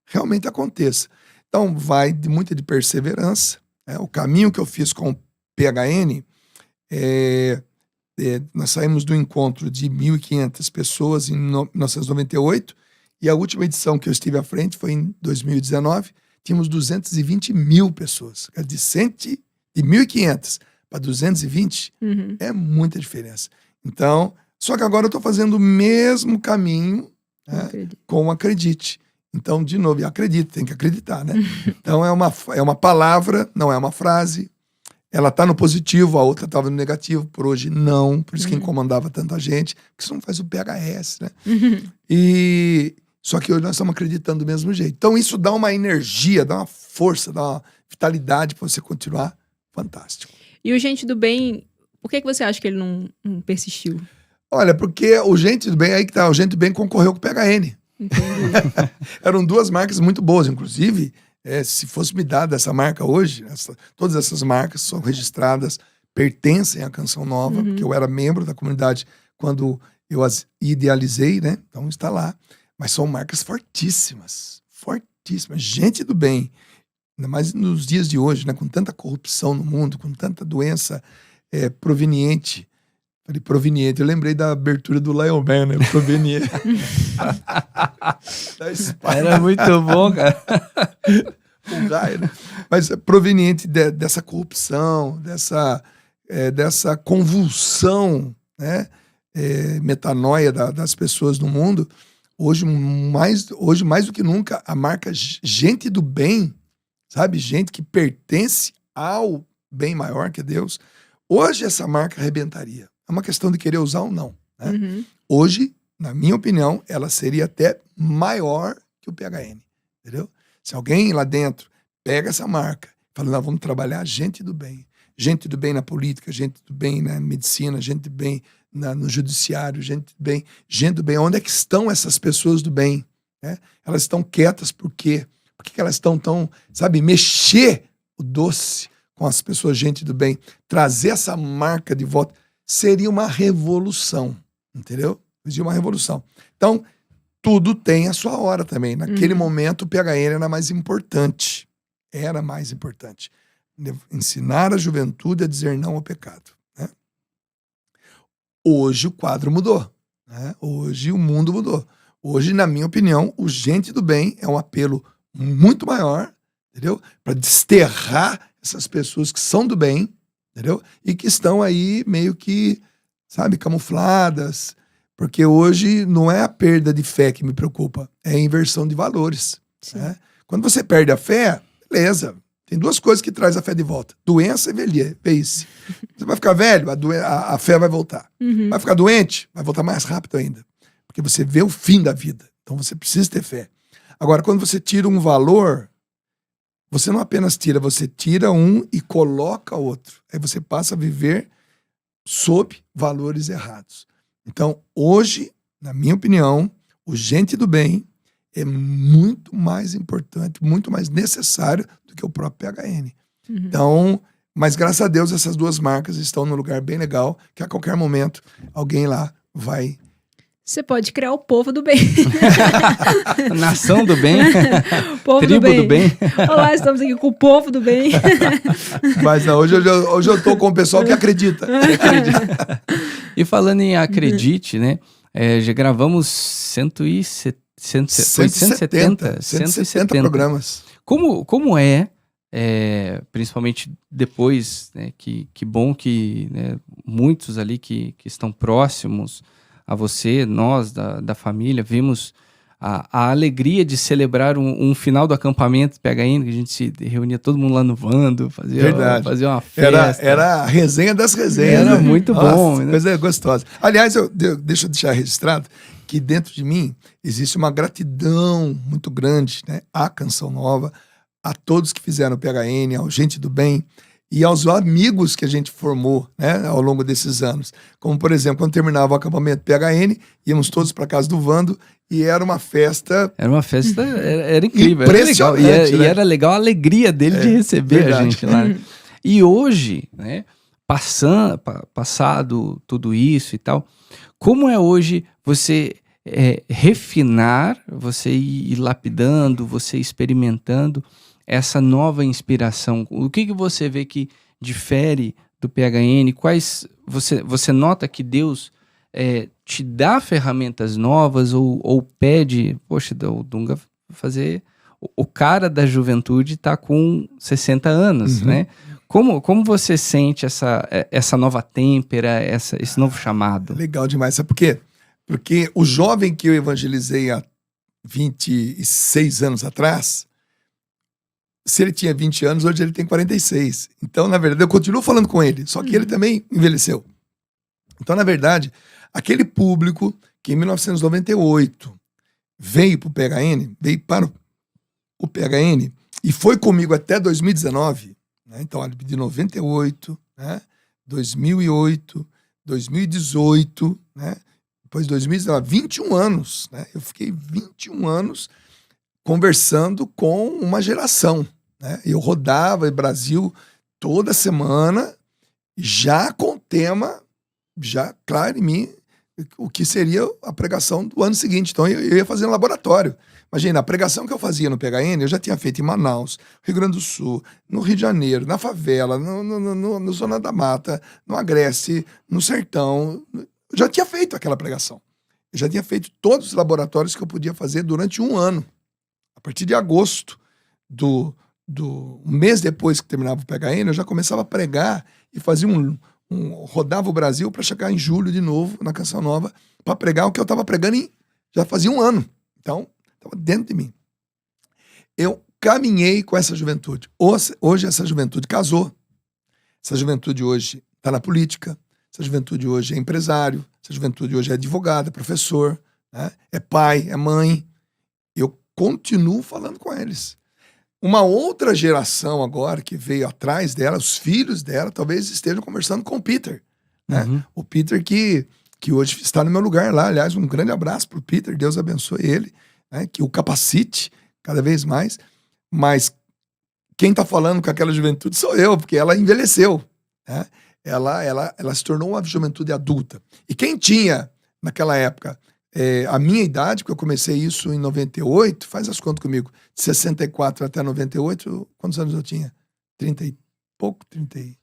realmente aconteça. Então, vai de muita de perseverança. O caminho que eu fiz com o PHN, nós saímos do encontro de 1.500 pessoas em 1998, e a última edição que eu estive à frente foi em 2019, tínhamos 220 mil pessoas. De 1.500 para 220 é muita diferença. Então, só que agora eu estou fazendo o mesmo caminho, né, com o Acredite. Então, de novo, acredite, tem que acreditar, né? Então, é uma palavra, não é uma frase. Ela está no positivo, a outra estava no negativo. Por hoje, não. Por isso que incomodava tanta gente. Porque isso não faz o PHS, né? Só que hoje nós estamos acreditando do mesmo jeito. Então, isso dá uma energia, dá uma força, dá uma vitalidade para você continuar. Fantástico. E o Gente do Bem, por que você acha que ele não persistiu? Olha, porque o Gente do Bem, aí que tá, o Gente do Bem concorreu com o PHN. Eram duas marcas muito boas, inclusive, se fosse me dada essa marca hoje, todas essas marcas são registradas, pertencem à Canção Nova, porque eu era membro da comunidade quando eu as idealizei, né? Então está lá. Mas são marcas fortíssimas, fortíssimas. Gente do bem, ainda mais nos dias de hoje, né? Com tanta corrupção no mundo, com tanta doença proveniente Falei, proveniente. Eu lembrei da abertura do Lion Man, né? Proveniente. Da Espanha. Era muito bom, cara. Um raio, né? Mas é proveniente dessa corrupção, dessa convulsão, né? Metanoia das pessoas no mundo. Hoje mais do que nunca, a marca gente do bem, sabe? Gente que pertence ao bem maior que Deus. Hoje essa marca arrebentaria. É uma questão de querer usar ou não, né? Uhum. Hoje, na minha opinião, ela seria até maior que o PHN, entendeu? Se alguém lá dentro pega essa marca e fala, não, vamos trabalhar gente do bem na política, gente do bem na medicina, gente do bem no judiciário, gente do bem. Onde é que estão essas pessoas do bem? Né? Elas estão quietas por quê? Por que elas estão tão, sabe, mexer o doce com as pessoas, gente do bem, trazer essa marca de volta, seria uma revolução, entendeu? Seria uma revolução. Então, tudo tem a sua hora também. Naquele momento, o PHN era mais importante. Era mais importante. Ensinar a juventude a dizer não ao pecado. Né? Hoje o quadro mudou. Né? Hoje o mundo mudou. Hoje, na minha opinião, o gente do bem é um apelo muito maior, entendeu? Para desterrar essas pessoas que são do bem, entendeu? E que estão aí meio que, sabe, camufladas. Porque hoje não é a perda de fé que me preocupa, é a inversão de valores. Né? Quando você perde a fé, beleza. Tem duas coisas que traz a fé de volta. Doença e velhice. Você vai ficar velho, a fé vai voltar. Uhum. Vai ficar doente, vai voltar mais rápido ainda. Porque você vê o fim da vida. Então você precisa ter fé. Agora, quando você tira um valor, você não apenas tira, você tira um e coloca outro. Aí você passa a viver sob valores errados. Então, hoje, na minha opinião, o gente do bem é muito mais importante, muito mais necessário do que o próprio PHN. Uhum. Então, mas graças a Deus essas duas marcas estão num lugar bem legal, que a qualquer momento alguém lá vai... Você pode criar o povo do bem. Nação do bem. Povo Tribo do bem. Olá, estamos aqui com o povo do bem. Mas não, hoje eu tô com o pessoal que acredita. E falando em acredite, né? Já gravamos 170 programas. Como principalmente depois, né, que bom que, né, muitos ali que estão próximos a você, nós da família, vimos a alegria de celebrar um final do acampamento PHN, que a gente se reunia todo mundo lá no Vando, fazia uma festa. Era a resenha das resenhas. Era né? muito bom. Né? Coisa gostosa. Aliás, deixa eu deixar registrado que dentro de mim existe uma gratidão muito grande, né, à Canção Nova, a todos que fizeram o PHN, ao Gente do Bem, e aos amigos que a gente formou, né, ao longo desses anos. Como, por exemplo, quando terminava o acampamento PHN, íamos todos para casa do Vando e era uma festa... Era incrível, impressionante, era legal. né? E era legal a alegria dele de receber verdade. a gente lá. E hoje, né, passado tudo isso e tal, como é hoje você refinar, você ir lapidando, você experimentando essa nova inspiração? O que você vê que difere do PHN? Quais você nota que Deus te dá ferramentas novas ou pede, poxa, o Dunga fazer... O cara da juventude está com 60 anos, né? Como você sente essa nova têmpera, esse novo chamado? Legal demais, sabe por quê? Porque o jovem que eu evangelizei há 26 anos atrás, se ele tinha 20 anos, hoje ele tem 46. Então, na verdade, eu continuo falando com ele, só que ele também envelheceu. Então, na verdade, aquele público que em 1998 veio para o PHN e foi comigo até 2019, né? Então, olha, de 98, né? 2008, 2018, né? Depois de 2019, 21 anos, né? Eu fiquei 21 anos conversando com uma geração, né? Eu rodava o Brasil toda semana, já com tema, já claro em mim, o que seria a pregação do ano seguinte. Então eu ia fazer no laboratório. Imagina, a pregação que eu fazia no PHN, eu já tinha feito em Manaus, Rio Grande do Sul, no Rio de Janeiro, na favela, no Zona da Mata, no Agreste, no Sertão. Eu já tinha feito aquela pregação. Eu já tinha feito todos os laboratórios que eu podia fazer durante um ano. A partir de agosto, um mês depois que terminava o PHN, eu já começava a pregar e fazia rodava o Brasil para chegar em julho de novo, na Canção Nova, para pregar o que eu estava pregando já fazia um ano. Então, estava dentro de mim. Eu caminhei com essa juventude. Hoje essa juventude casou. Essa juventude hoje está na política. Essa juventude hoje é empresário. Essa juventude hoje é advogado, é professor, né? É pai, é mãe. Eu continuo falando com eles. Uma outra geração agora que veio atrás dela, os filhos dela, talvez estejam conversando com o Peter. Né? Uhum. O Peter que hoje está no meu lugar lá. Aliás, um grande abraço para o Peter. Deus abençoe ele. Né? Que o capacite cada vez mais. Mas quem está falando com aquela juventude sou eu, porque ela envelheceu. Né? Ela se tornou uma juventude adulta. E quem tinha, naquela época, a minha idade, porque eu comecei isso em 98, faz as contas comigo, de 64 até 98, quantos anos eu tinha? 30 e pouco? 30 e...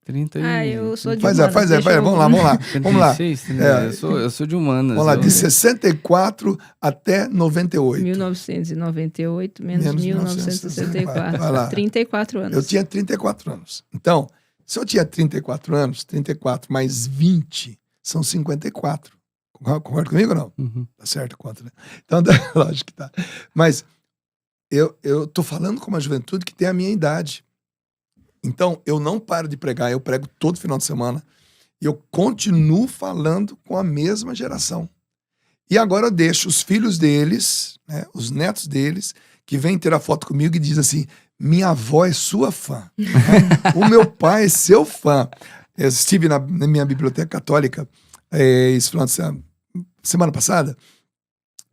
30 e... eu sou de Faz, humanas. vamos lá. 36, eu sou de humanas. Vamos lá, de 64 até 98. 1998 menos 1964. Vai lá. 34 anos. Eu tinha 34 anos. Então, se eu tinha 34 anos, 34 mais 20 são 54. Concorda comigo ou não? Uhum. Tá certo a conta, né? Então, lógico que tá. Mas eu tô falando com uma juventude que tem a minha idade. Então, eu não paro de pregar, eu prego todo final de semana e eu continuo falando com a mesma geração. E agora eu deixo os filhos deles, né, os netos deles, que vêm tirar foto comigo e dizem assim, minha avó é sua fã. O meu pai é seu fã. Eu estive na minha biblioteca católica esse final de semana passada,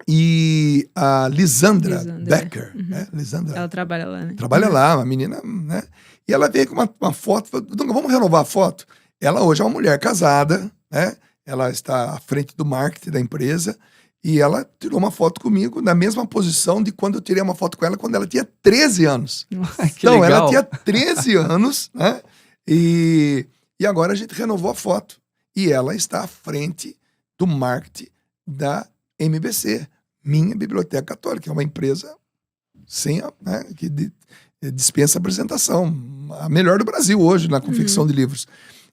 e a Lisandra Becker, né? Lisandra, ela trabalha lá, né? Trabalha lá, uma menina, né? E ela veio com uma foto, falou, vamos renovar a foto? Ela hoje é uma mulher casada, né? Ela está à frente do marketing da empresa, e ela tirou uma foto comigo na mesma posição de quando eu tirei uma foto com ela quando ela tinha 13 anos. Nossa, que então, legal. ela tinha 13 anos, né? E agora a gente renovou a foto. E ela está à frente do marketing da MBC, minha Biblioteca Católica, que é uma empresa que dispensa apresentação, a melhor do Brasil hoje na confecção de livros.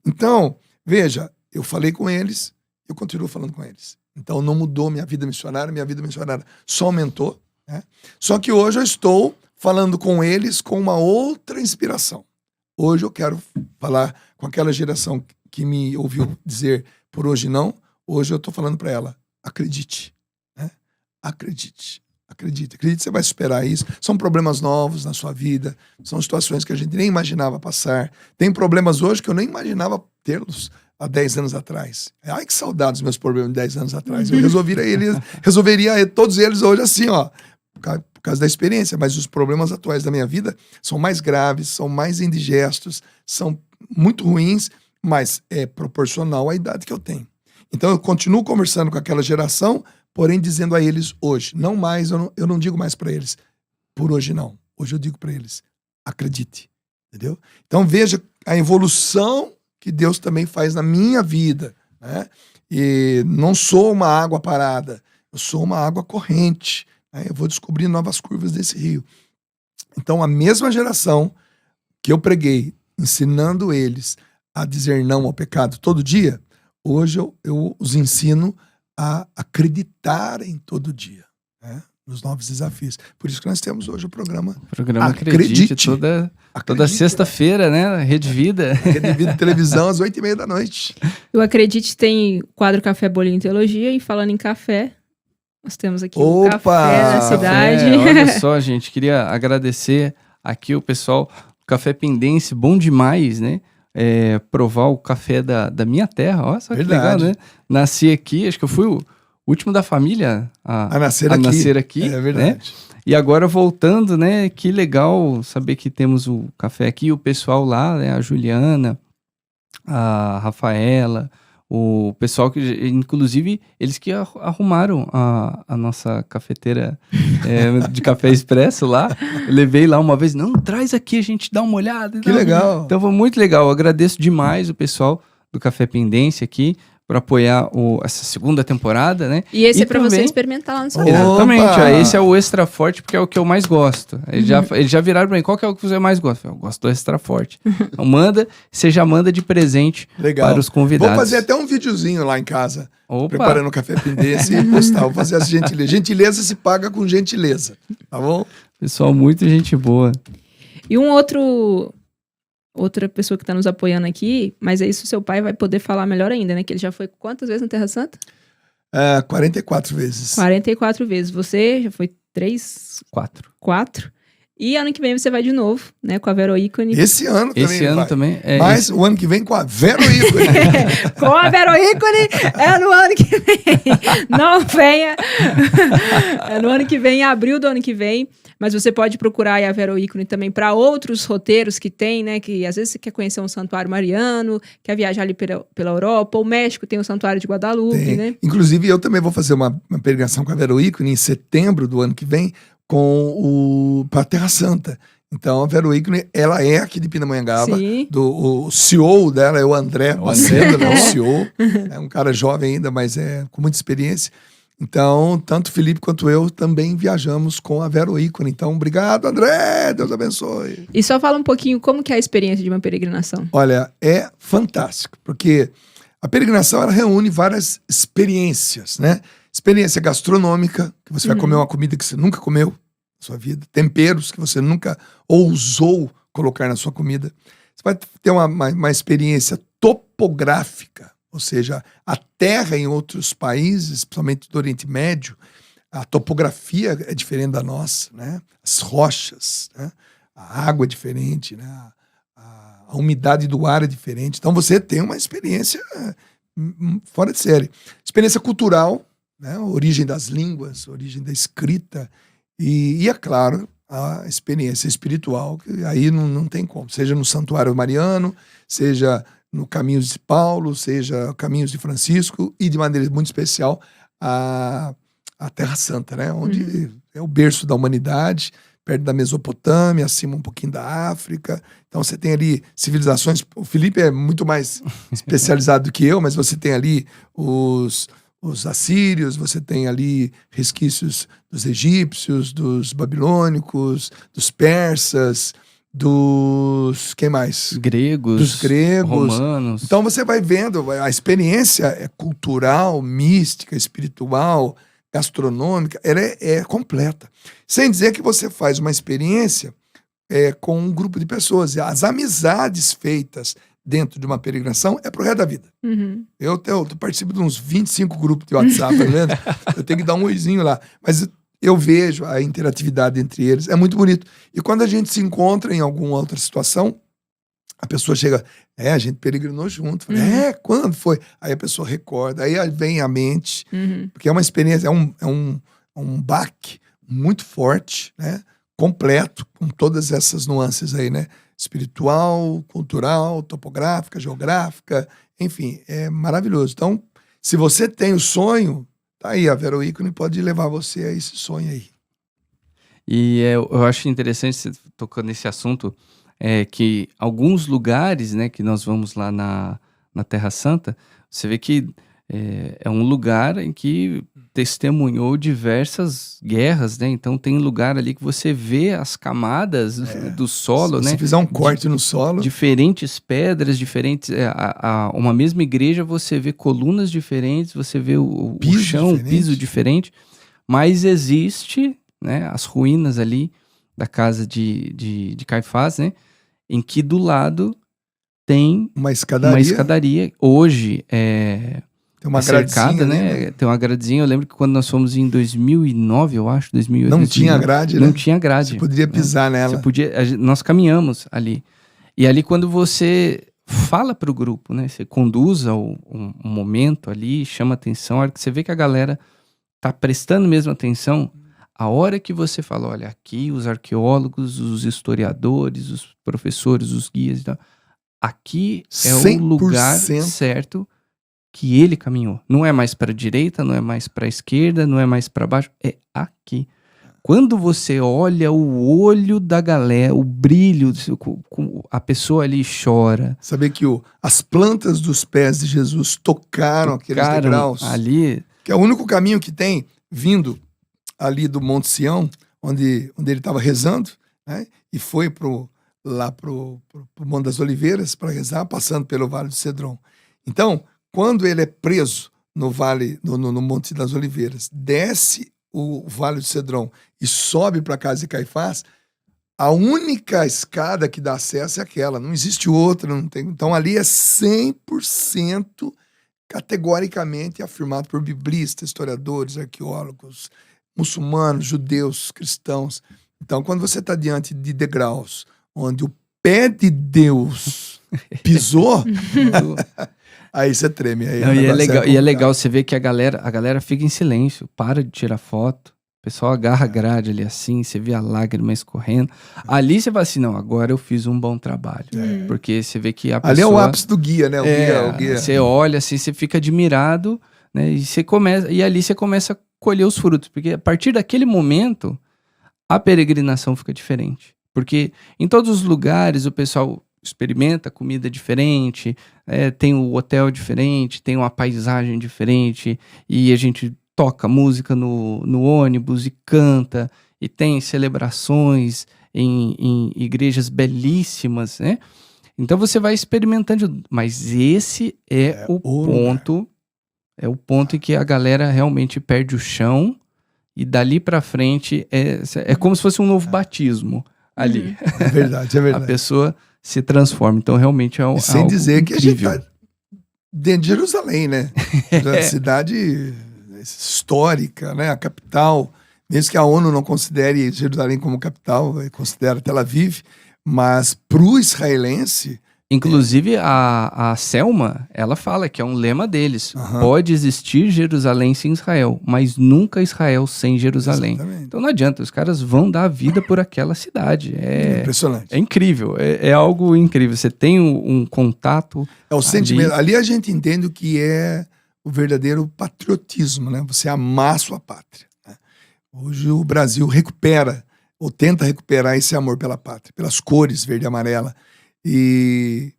Então, veja, eu falei com eles, eu continuo falando com eles. Então não mudou minha vida missionária só aumentou. Né? Só que hoje eu estou falando com eles com uma outra inspiração. Hoje eu quero falar com aquela geração que me ouviu dizer por hoje não, hoje eu estou falando para ela, acredite, né? Acredite, você vai superar isso. São problemas novos na sua vida, são situações que a gente nem imaginava passar. Tem problemas hoje que eu nem imaginava tê-los há 10 anos atrás. Ai, que saudade dos meus problemas de 10 anos atrás. Eu resolveria todos eles hoje assim, ó, por causa da experiência, mas os problemas atuais da minha vida são mais graves, são mais indigestos, são muito ruins, mas é proporcional à idade que eu tenho. Então eu continuo conversando com aquela geração, porém dizendo a eles hoje, não mais, eu não digo mais para eles, por hoje não. Hoje eu digo para eles, acredite, entendeu? Então veja a evolução que Deus também faz na minha vida, né? E não sou uma água parada, eu sou uma água corrente, né? Eu vou descobrir novas curvas desse rio. Então a mesma geração que eu preguei, ensinando eles a dizer não ao pecado todo dia, hoje eu os ensino a acreditarem todo dia, né? Nos novos desafios. Por isso que nós temos hoje o programa Acredite toda sexta-feira, né? Rede Vida. Rede Vida Televisão às 8h30 da noite. Eu Acredite tem quadro Café, Bolinho e Teologia, e falando em café, nós temos aqui um café da cidade. Olha só, gente, queria agradecer aqui o pessoal, o Café Pendense, bom demais, né? Provar o café da minha terra, olha só que legal, né? Nasci aqui, acho que eu fui o último da família a nascer aqui. É verdade. Né? E agora voltando, né? Que legal saber que temos o café aqui, o pessoal lá, né? A Juliana, a Rafaela, O pessoal que, inclusive, eles que arrumaram a nossa cafeteira de café expresso lá. Eu levei lá uma vez, não, traz aqui, a gente dá uma olhada. Que legal. Então foi muito legal. Eu agradeço demais o pessoal do Café Pendência aqui por apoiar essa segunda temporada, né? E esse é pra você experimentar lá no seu Opa! Exatamente, esse é o extra forte porque é o que eu mais gosto. Eles já viraram pra mim, qual que é o que você mais gosta? Eu gosto do extra forte. Então você já manda de presente para os convidados. Vou fazer até um videozinho lá em casa, Opa. preparando o Café Pendência e postar. Vou fazer essa gentileza. Gentileza se paga com gentileza, tá bom? Pessoal, muito gente boa. E outra pessoa que está nos apoiando aqui, mas é isso, seu pai vai poder falar melhor ainda, né? Que ele já foi quantas vezes na Terra Santa? 44 vezes. 44 vezes. Você já foi 3? 4. E ano que vem você vai de novo, né? Com a Vero Ícone. Esse ano também. Esse ano também. Mas o ano que vem com a Vero Ícone. Com a Vero Ícone é no ano que vem. Não venha. É no ano que vem, em abril do ano que vem. Mas você pode procurar aí a Vero Ícone também para outros roteiros que tem, né? Que às vezes você quer conhecer um santuário mariano, quer viajar ali pela Europa. O México tem o Santuário de Guadalupe, né? Inclusive, eu também vou fazer uma peregrinação com a Vero Ícone em setembro do ano que vem para a Terra Santa. Então, a Vero Ícone, ela é aqui de Pindamonhangaba. O CEO dela é o André Macedo, né? O CEO. É um cara jovem ainda, mas com muita experiência. Então, tanto o Felipe quanto eu também viajamos com a Vero Ícone. Então, obrigado, André! Deus abençoe. E só fala um pouquinho como que é a experiência de uma peregrinação. Olha, é fantástico, porque a peregrinação, ela reúne várias experiências, né? Experiência gastronômica, que você vai comer uma comida que você nunca comeu na sua vida. Temperos que você nunca ousou colocar na sua comida. Você vai ter uma experiência topográfica, ou seja, a terra em outros países, principalmente do Oriente Médio, a topografia é diferente da nossa, né? As rochas, né? A água é diferente, né? A umidade do ar é diferente. Então você tem uma experiência fora de série. Experiência cultural, né? A origem das línguas, a origem da escrita e é claro, a experiência espiritual, que aí não tem como. Seja no Santuário Mariano, seja no Caminhos de Paulo, seja Caminhos de Francisco e, de maneira muito especial, a Terra Santa, né? Onde é o berço da humanidade, perto da Mesopotâmia, acima um pouquinho da África. Então você tem ali civilizações... O Felipe é muito mais especializado do que eu, mas você tem ali os assírios, você tem ali resquícios dos egípcios, dos babilônicos, dos persas... quem mais? Gregos, dos gregos, romanos. Então você vai vendo, a experiência é cultural, mística, espiritual, gastronômica, ela é completa. Sem dizer que você faz uma experiência com um grupo de pessoas. E as amizades feitas dentro de uma peregrinação é pro resto da vida. Eu participo de uns 25 grupos de WhatsApp, tá vendo? Eu tenho que dar um oizinho lá. Mas eu vejo a interatividade entre eles, é muito bonito. E quando a gente se encontra em alguma outra situação, a pessoa chega, a gente peregrinou junto. Fala, quando foi? Aí a pessoa recorda, aí vem à mente, porque é uma experiência, é um baque muito forte, né? Completo, com todas essas nuances aí, né? Espiritual, cultural, topográfica, geográfica, enfim, é maravilhoso. Então, se você tem o sonho, tá aí, a Vero Ícone pode levar você a esse sonho aí. E eu acho interessante, você tocando nesse assunto, que alguns lugares, né, que nós vamos lá na Terra Santa, você vê que é um lugar em que testemunhou diversas guerras, né? Então tem lugar ali que você vê as camadas do solo, né? Se fizer um corte no solo... Diferentes pedras, diferentes... uma mesma igreja, você vê colunas diferentes, você vê o chão, o piso diferente, mas existe, né, as ruínas ali da casa de Caifás, né? Em que do lado tem uma escadaria. Hoje tem uma cercada, gradezinha, né? Tem uma gradezinha. Eu lembro que quando nós fomos em 2009, eu acho, 2008... Não tinha grade, Não né? tinha grade. Você poderia pisar nela. Nós caminhamos ali. E ali quando você fala para o grupo, né? Você conduz um momento ali, chama atenção, a hora que você vê que a galera tá prestando mesmo atenção, a hora que você fala, olha, aqui os arqueólogos, os historiadores, os professores, os guias, aqui é o lugar certo que ele caminhou. Não é mais para a direita, não é mais para a esquerda, não é mais para baixo, é aqui. Quando você olha o olho da galera, o brilho, a pessoa ali chora. Saber que as plantas dos pés de Jesus tocaram aqueles degraus. Ali. Que é o único caminho que tem vindo ali do Monte Sião, onde ele estava rezando, né? E foi lá pro Monte das Oliveiras para rezar, passando pelo Vale do Cedron. Então, quando ele é preso no Vale, no Monte das Oliveiras, desce o Vale do Cedron e sobe para a casa de Caifás, a única escada que dá acesso é aquela, não existe outra, não tem. Então ali é 100% categoricamente afirmado por biblistas, historiadores, arqueólogos, muçulmanos, judeus, cristãos. Então, quando você está diante de degraus onde o pé de Deus pisou, aí você treme. Aí não, e é legal você ver que a galera fica em silêncio, para de tirar foto. O pessoal agarra a grade ali assim, você vê a lágrima escorrendo. Ali você fala assim, não, agora eu fiz um bom trabalho. Porque você vê que a pessoa... Ali é o ápice do guia, né? O guia. Você olha assim, você fica admirado, né? E ali você começa a colher os frutos. Porque a partir daquele momento, a peregrinação fica diferente. Porque em todos os lugares o pessoal experimenta comida diferente, tem o hotel diferente, tem uma paisagem diferente, e a gente toca música no ônibus e canta, e tem celebrações em igrejas belíssimas, né? Então você vai experimentando, mas esse é o ponto, é o ponto em que a galera realmente perde o chão, e dali pra frente é como se fosse um novo batismo ali. É verdade, é verdade. A pessoa se transforma, então realmente é sem algo dizer que incrível. a gente tá dentro de Jerusalém, né? Da cidade histórica, né? A capital, mesmo que a ONU não considere Jerusalém como capital, considera Tel Aviv, mas pro israelense... Inclusive a Selma, ela fala que é um lema deles, pode existir Jerusalém sem Israel, mas nunca Israel sem Jerusalém. Exatamente. Então não adianta, os caras vão dar a vida por aquela cidade. Impressionante. É incrível, é algo incrível. Você tem um contato... É o sentimento. Ali a gente entende o que é o verdadeiro patriotismo, né? Você amar a sua pátria, né? Hoje o Brasil recupera, ou tenta recuperar esse amor pela pátria, pelas cores verde e amarela. E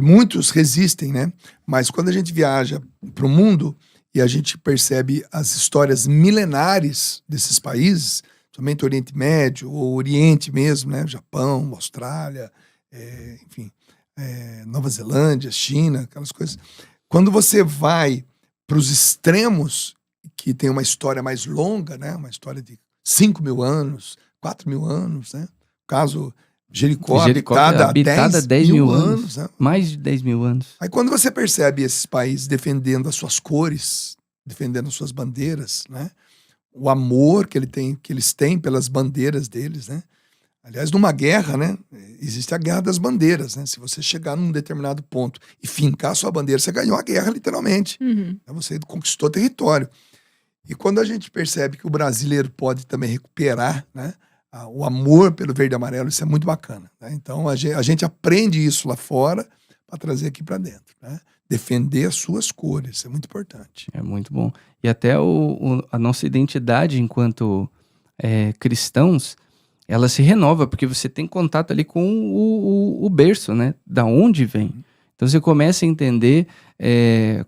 muitos resistem, né? Mas quando a gente viaja para o mundo e a gente percebe as histórias milenares desses países, somente o Oriente Médio, ou Oriente mesmo, né? Japão, Austrália, enfim, Nova Zelândia, China, aquelas coisas. Quando você vai para os extremos, que tem uma história mais longa, né? Uma história de 5.000 anos, 4.000 anos, né? O caso... Jericó habitada há 10 mil anos. Né? Mais de 10 mil anos. Aí quando você percebe esses países defendendo as suas cores, defendendo as suas bandeiras, né? O amor que eles têm pelas bandeiras deles, né? Aliás, numa guerra, né? Existe a guerra das bandeiras, né? Se você chegar num determinado ponto e fincar a sua bandeira, você ganhou a guerra, literalmente. Você conquistou território. E quando a gente percebe que o brasileiro pode também recuperar, né? O amor pelo verde e amarelo, isso é muito bacana, né? Então a gente aprende isso lá fora para trazer aqui para dentro, né? Defender as suas cores, isso é muito importante. É muito bom. E até a nossa identidade enquanto cristãos, ela se renova, porque você tem contato ali com o berço, né? Da onde vem. Então você começa a entender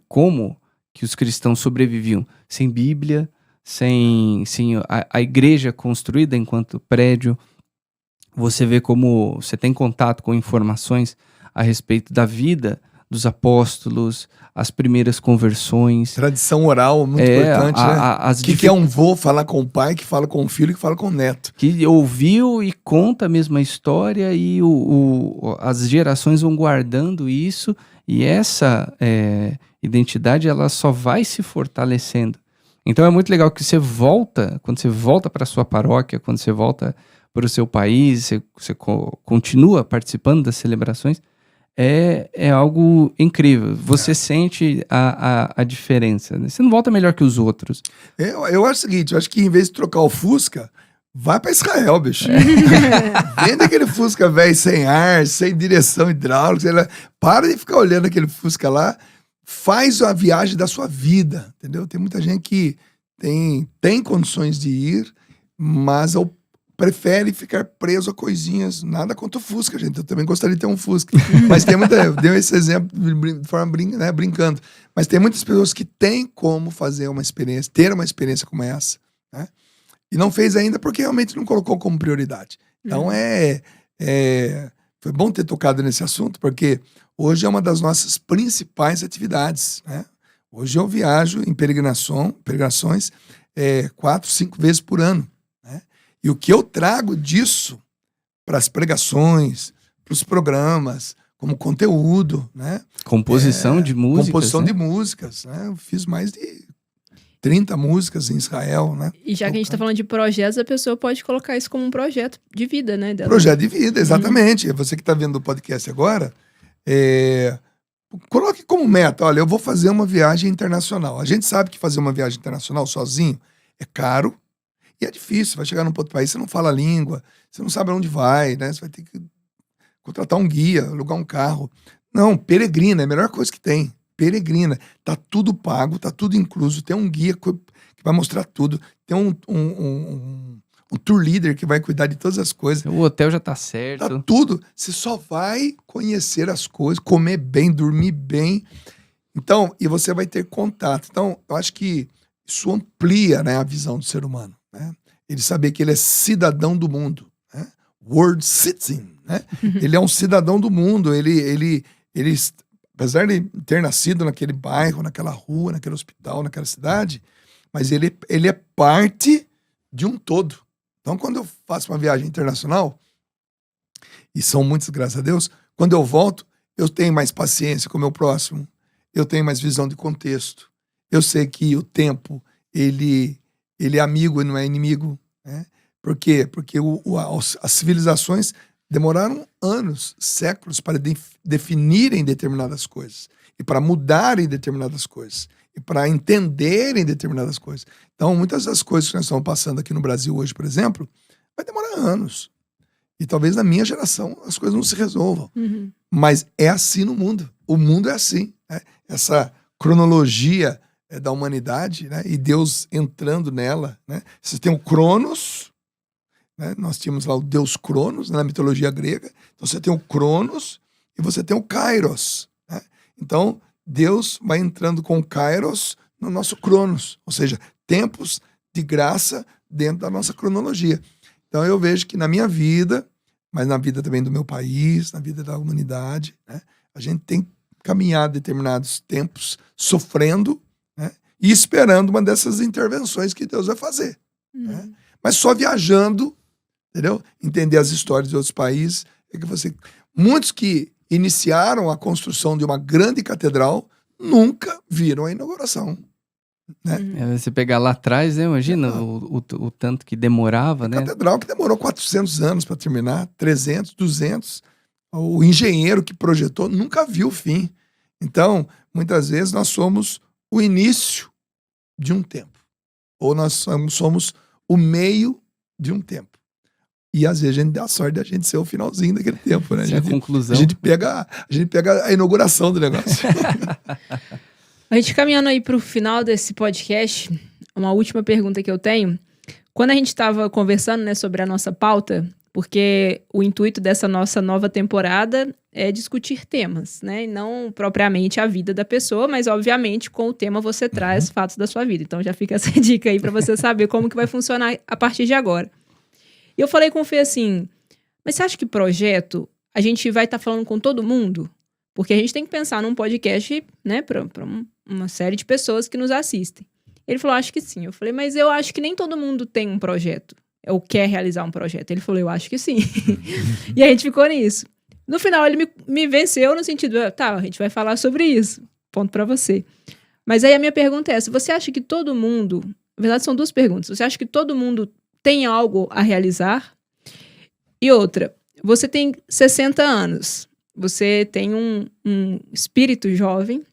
como que os cristãos sobreviviam sem Bíblia, sem a igreja construída enquanto prédio. Você vê como você tem contato com informações a respeito da vida dos apóstolos, as primeiras conversões. Tradição oral, muito importante, né? Que é um vô falar com o pai, que fala com o filho, que fala com o neto. Que ouviu e conta a mesma história, e as gerações vão guardando isso, e essa identidade ela só vai se fortalecendo. Então é muito legal que quando você volta para a sua paróquia, quando você volta para o seu país, você continua participando das celebrações, é algo incrível. Você sente a diferença, né? Você não volta melhor que os outros. Eu acho o seguinte, eu acho que em vez de trocar o Fusca, vai para Israel, bicho. Vende aquele Fusca velho sem ar, sem direção hidráulica, para de ficar olhando aquele Fusca lá. faz a viagem da sua vida, entendeu? Tem muita gente que tem condições de ir, mas prefere ficar preso a coisinhas. Nada contra o Fusca, gente. Eu também gostaria de ter um Fusca. Mas tem muita... Eu dei esse exemplo de forma brincando. Mas tem muitas pessoas que têm como fazer uma experiência, ter uma experiência como essa, né? E não fez ainda porque realmente não colocou como prioridade. Então foi bom ter tocado nesse assunto, porque hoje é uma das nossas principais atividades, né? Hoje eu viajo em peregrinações 4, 5 vezes por ano, né? E o que eu trago disso para as pregações, para os programas, como conteúdo, né? Composição de músicas. Composição, né? de músicas, né? Eu fiz mais de 30 músicas em Israel, né? E já que a gente está falando de projetos, a pessoa pode colocar isso como um projeto de vida, né? Dela. Projeto de vida, exatamente. Você que está vendo o podcast agora, coloque como meta, olha, eu vou fazer uma viagem internacional. A gente sabe que fazer uma viagem internacional sozinho é caro e é difícil. Vai chegar num outro país, você não fala a língua, você não sabe aonde vai, né? Você vai ter que contratar um guia, alugar um carro. Não, peregrina, é a melhor coisa que tem. Peregrina. Tá tudo pago, tá tudo incluso. Tem um guia que vai mostrar tudo. Tem um tour leader que vai cuidar de todas as coisas. O hotel já tá certo. Tá tudo. Você só vai conhecer as coisas, comer bem, dormir bem. Então, e você vai ter contato. Então, eu acho que isso amplia, né, a visão do ser humano, né? Ele saber que ele é cidadão do mundo, né? World citizen, né? Ele é um cidadão do mundo. Ele, apesar de ter nascido naquele bairro, naquela rua, naquele hospital, naquela cidade, mas ele é parte de um todo. Então, quando eu faço uma viagem internacional, e são muitas, graças a Deus, quando eu volto, eu tenho mais paciência com o meu próximo, eu tenho mais visão de contexto, eu sei que o tempo, ele é amigo e não é inimigo, né? Por quê? Porque as civilizações demoraram anos, séculos, para definirem determinadas coisas, e para mudarem determinadas coisas, e para entenderem determinadas coisas. Então, muitas das coisas que nós estamos passando aqui no Brasil hoje, por exemplo, vai demorar anos. E talvez na minha geração as coisas não se resolvam. Uhum. Mas é assim no mundo. O mundo é assim, né? Essa cronologia da humanidade, né? E Deus entrando nela, né? Você tem o Cronos, né? Nós tínhamos lá o Deus Cronos, na mitologia grega. Então você tem o Cronos e você tem o Kairos, né? Então Deus vai entrando com o Kairos no nosso Cronos, ou seja, tempos de graça dentro da nossa cronologia. Então eu vejo que na minha vida, mas na vida também do meu país, na vida da humanidade, né, a gente tem caminhado determinados tempos sofrendo, né, e esperando uma dessas intervenções que Deus vai fazer. Né? Mas só viajando, entendeu? Entender as histórias de outros países. É que muitos que iniciaram a construção de uma grande catedral nunca viram a inauguração. Né? Você pegar lá atrás, né? Imagina o tanto que demorava, né? Catedral que demorou 400 anos para terminar, 300, 200. O engenheiro que projetou nunca viu o fim. Então, muitas vezes nós somos o início de um tempo. Ou nós somos o meio de um tempo. E às vezes a gente dá a sorte de a gente ser o finalzinho daquele tempo, né? A conclusão. A gente pega a inauguração do negócio. A gente caminhando aí para o final desse podcast, uma última pergunta que eu tenho. Quando a gente estava conversando, né, sobre a nossa pauta, porque o intuito dessa nossa nova temporada é discutir temas, né? E não propriamente a vida da pessoa, mas obviamente com o tema você traz fatos da sua vida. Então já fica essa dica aí para você saber como que vai funcionar a partir de agora. E eu falei com o Fê assim, mas você acha que projeto a gente vai estar falando com todo mundo? Porque a gente tem que pensar num podcast, né, para uma série de pessoas que nos assistem. Ele falou, acho que sim. Eu falei, mas eu acho que nem todo mundo tem um projeto, ou quer realizar um projeto. Ele falou, eu acho que sim. E a gente ficou nisso. No final, ele me venceu no sentido, tá, a gente vai falar sobre isso. Ponto pra você. Mas aí a minha pergunta é essa, você acha que todo mundo... Na verdade, são duas perguntas. Você acha que todo mundo tem algo a realizar? E outra, você tem 60 anos, você tem um espírito jovem,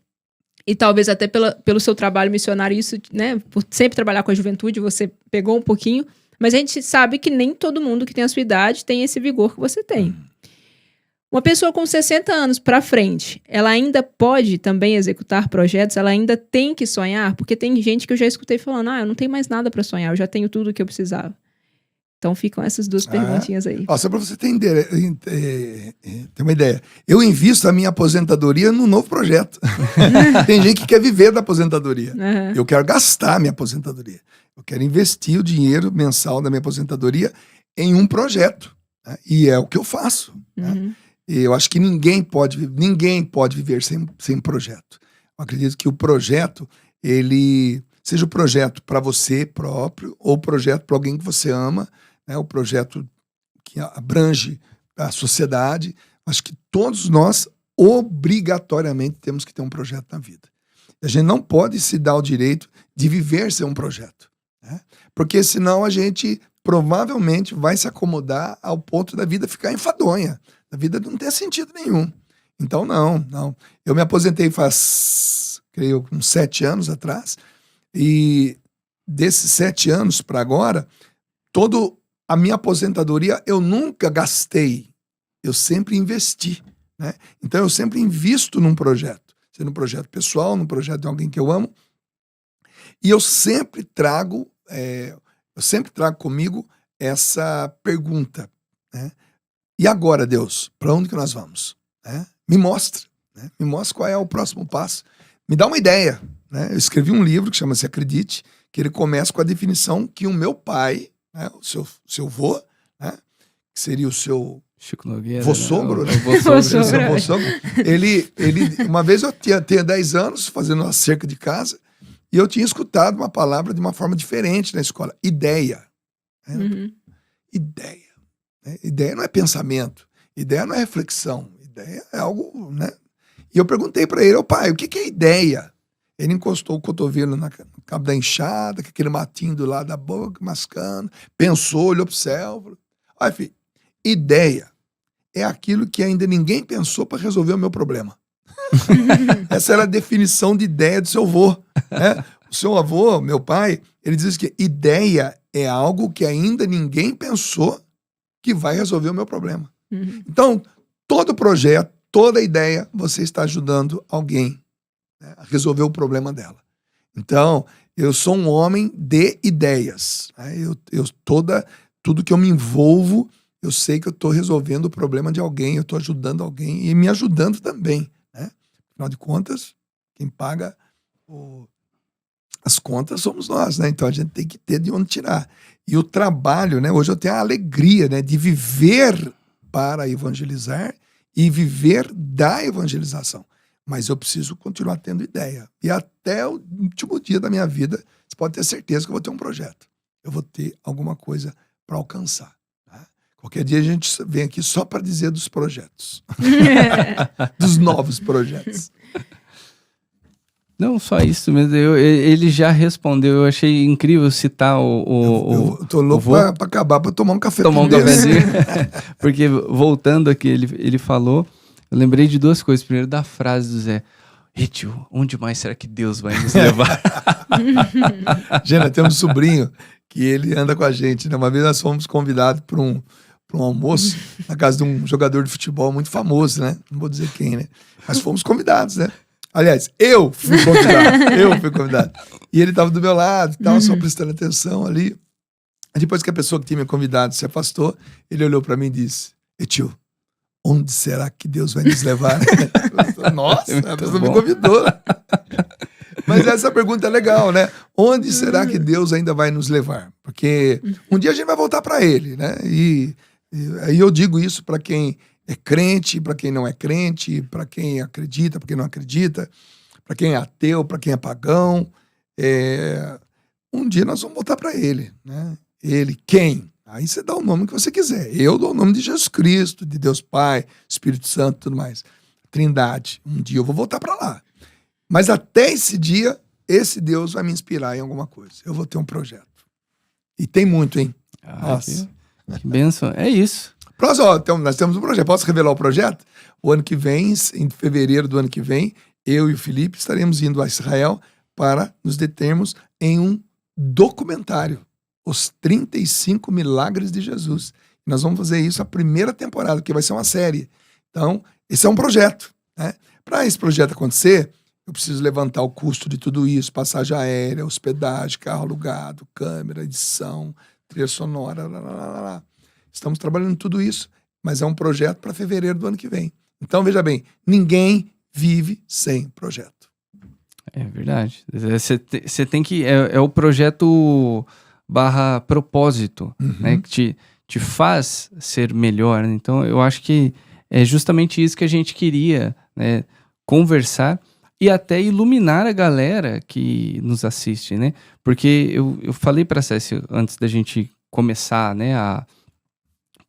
e talvez até pelo seu trabalho missionário, isso, né, por sempre trabalhar com a juventude, você pegou um pouquinho, mas a gente sabe que nem todo mundo que tem a sua idade tem esse vigor que você tem. Uma pessoa com 60 anos para frente, ela ainda pode também executar projetos? Ela ainda tem que sonhar? Porque tem gente que eu já escutei falando, eu não tenho mais nada para sonhar, eu já tenho tudo o que eu precisava. Então ficam essas duas perguntinhas aí. Só para você ter uma ideia. Eu invisto a minha aposentadoria num novo projeto. Tem gente que quer viver da aposentadoria. Uhum. Eu quero gastar a minha aposentadoria. Eu quero investir o dinheiro mensal da minha aposentadoria em um projeto. Né? E é o que eu faço. Uhum. Né? E eu acho que ninguém pode viver sem projeto. Eu acredito que o projeto, ele seja o projeto para você próprio ou o projeto para alguém que você ama, né? O projeto que abrange a sociedade. Acho que todos nós, obrigatoriamente, temos que ter um projeto na vida. A gente não pode se dar o direito de viver sem um projeto. Né? Porque senão a gente provavelmente vai se acomodar ao ponto da vida ficar enfadonha. A vida não tem sentido nenhum. Então, não. Eu me aposentei faz, creio, uns 7 anos atrás. E desses 7 anos para agora, toda a minha aposentadoria eu nunca gastei. Eu sempre investi. Né? Então, eu sempre invisto num projeto. Seja num projeto pessoal, num projeto de alguém que eu amo. E eu sempre trago comigo essa pergunta. Né? E agora, Deus, para onde que nós vamos? Né? Me mostra. Né? Me mostra qual é o próximo passo. Me dá uma ideia. Né? Eu escrevi um livro que chama-se Acredite, que ele começa com a definição que o meu pai, né, o seu vô, né, que seria o seu Chico Nogueira, vô-sogro, né? Vô-sogro. Ele, uma vez eu tinha 10 anos fazendo uma cerca de casa e eu tinha escutado uma palavra de uma forma diferente na escola. Ideia. Né? Uhum. Ideia. Né? Ideia não é pensamento. Ideia não é reflexão. Ideia é algo, né? E eu perguntei para ele, pai, o que é ideia? Ele encostou o cotovelo no cabo da enxada, com aquele matinho do lado da boca, mascando, pensou, olhou pro céu. Olha, filho, ideia é aquilo que ainda ninguém pensou para resolver o meu problema. Essa era a definição de ideia do seu avô. Né? O seu avô, meu pai, ele diz que ideia é algo que ainda ninguém pensou que vai resolver o meu problema. Uhum. Então, todo projeto, toda ideia, você está ajudando alguém, né, a resolver o problema dela. Então, eu sou um homem de ideias. Né? Tudo que eu me envolvo, eu sei que eu estou resolvendo o problema de alguém, eu estou ajudando alguém e me ajudando também. Né? Afinal de contas, quem paga as contas somos nós, né? Então a gente tem que ter de onde tirar. E o trabalho, né? Hoje eu tenho a alegria, né, de viver para evangelizar e viver da evangelização. Mas eu preciso continuar tendo ideia. E até o último dia da minha vida, você pode ter certeza que eu vou ter um projeto. Eu vou ter alguma coisa para alcançar. Tá? Qualquer dia a gente vem aqui só para dizer dos projetos. Dos novos projetos. Não, só isso mesmo. Ele já respondeu. Eu achei incrível citar eu tô louco para acabar, para tomar um café. Tomar um cafezinho. Porque voltando aqui, ele falou, eu lembrei de duas coisas. Primeiro, da frase do Zé. Tio, onde mais será que Deus vai nos levar? Gente, temos um sobrinho que ele anda com a gente. Né? Uma vez nós fomos convidados para um almoço na casa de um jogador de futebol muito famoso, né? Não vou dizer quem, né? Mas fomos convidados, né? Aliás, eu fui convidado. E ele estava do meu lado, estava só prestando atenção ali. Depois que a pessoa que tinha me convidado se afastou, ele olhou para mim e disse, tio, onde será que Deus vai nos levar? Nossa, a pessoa me convidou. Mas essa pergunta é legal, né? Onde será que Deus ainda vai nos levar? Porque um dia a gente vai voltar para Ele, né? E aí eu digo isso para quem é crente, para quem não é crente, para quem acredita, para quem não acredita, para quem é ateu, para quem é pagão. Um dia nós vamos voltar para Ele, né? Ele, quem? Aí você dá o nome que você quiser. Eu dou o nome de Jesus Cristo, de Deus Pai, Espírito Santo, tudo mais. Trindade. Um dia eu vou voltar para lá. Mas até esse dia, esse Deus vai me inspirar em alguma coisa. Eu vou ter um projeto. E tem muito, hein? Nossa. Que bênção. É isso. Próximo, nós temos um projeto. Posso revelar o projeto? O ano que vem, em fevereiro do ano que vem, eu e o Felipe estaremos indo a Israel para nos determos em um documentário. Os 35 milagres de Jesus. Nós vamos fazer isso a primeira temporada, que vai ser uma série. Então, esse é um projeto, né? Para esse projeto acontecer, eu preciso levantar o custo de tudo isso, passagem aérea, hospedagem, carro alugado, câmera, edição, trilha sonora, Estamos trabalhando tudo isso, mas é um projeto para fevereiro do ano que vem. Então, veja bem, ninguém vive sem projeto. É verdade. Você tem que... É o projeto / propósito, né? Que te faz ser melhor. Então, eu acho que é justamente isso que a gente queria, né? Conversar e até iluminar a galera que nos assiste, né? Porque eu falei para a Cécia antes da gente começar, né? A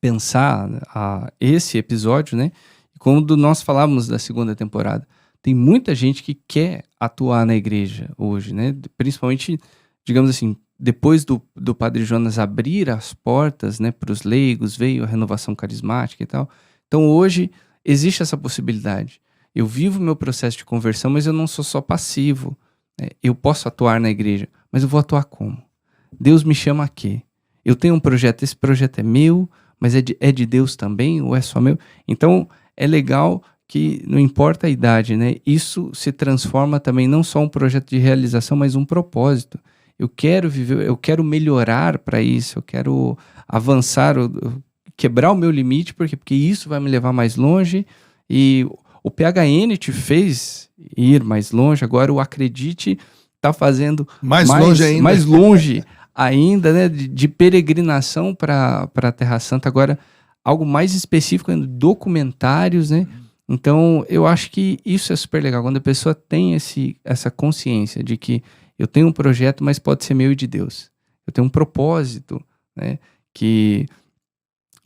pensar esse episódio, né? Quando nós falávamos da segunda temporada, tem muita gente que quer atuar na igreja hoje, né? Principalmente, digamos assim, depois do Padre Jonas abrir as portas, né, para os leigos, veio a renovação carismática e tal. Então hoje existe essa possibilidade. Eu vivo meu processo de conversão, mas eu não sou só passivo, né? Eu posso atuar na igreja, mas eu vou atuar como? Deus me chama a quê? Eu tenho um projeto, esse projeto é meu, mas é de Deus também ou é só meu? Então é legal que não importa a idade, né? Isso se transforma também não só um projeto de realização, mas um propósito. Eu quero viver, eu quero melhorar para isso, eu quero avançar, quebrar o meu limite, porque isso vai me levar mais longe. E o PHN te fez ir mais longe, agora o Acredite está fazendo mais longe ainda, né? De peregrinação para a Terra Santa, agora algo mais específico, documentários, né? Então, eu acho que isso é super legal, quando a pessoa tem essa consciência de que eu tenho um projeto, mas pode ser meu e de Deus. Eu tenho um propósito, né, que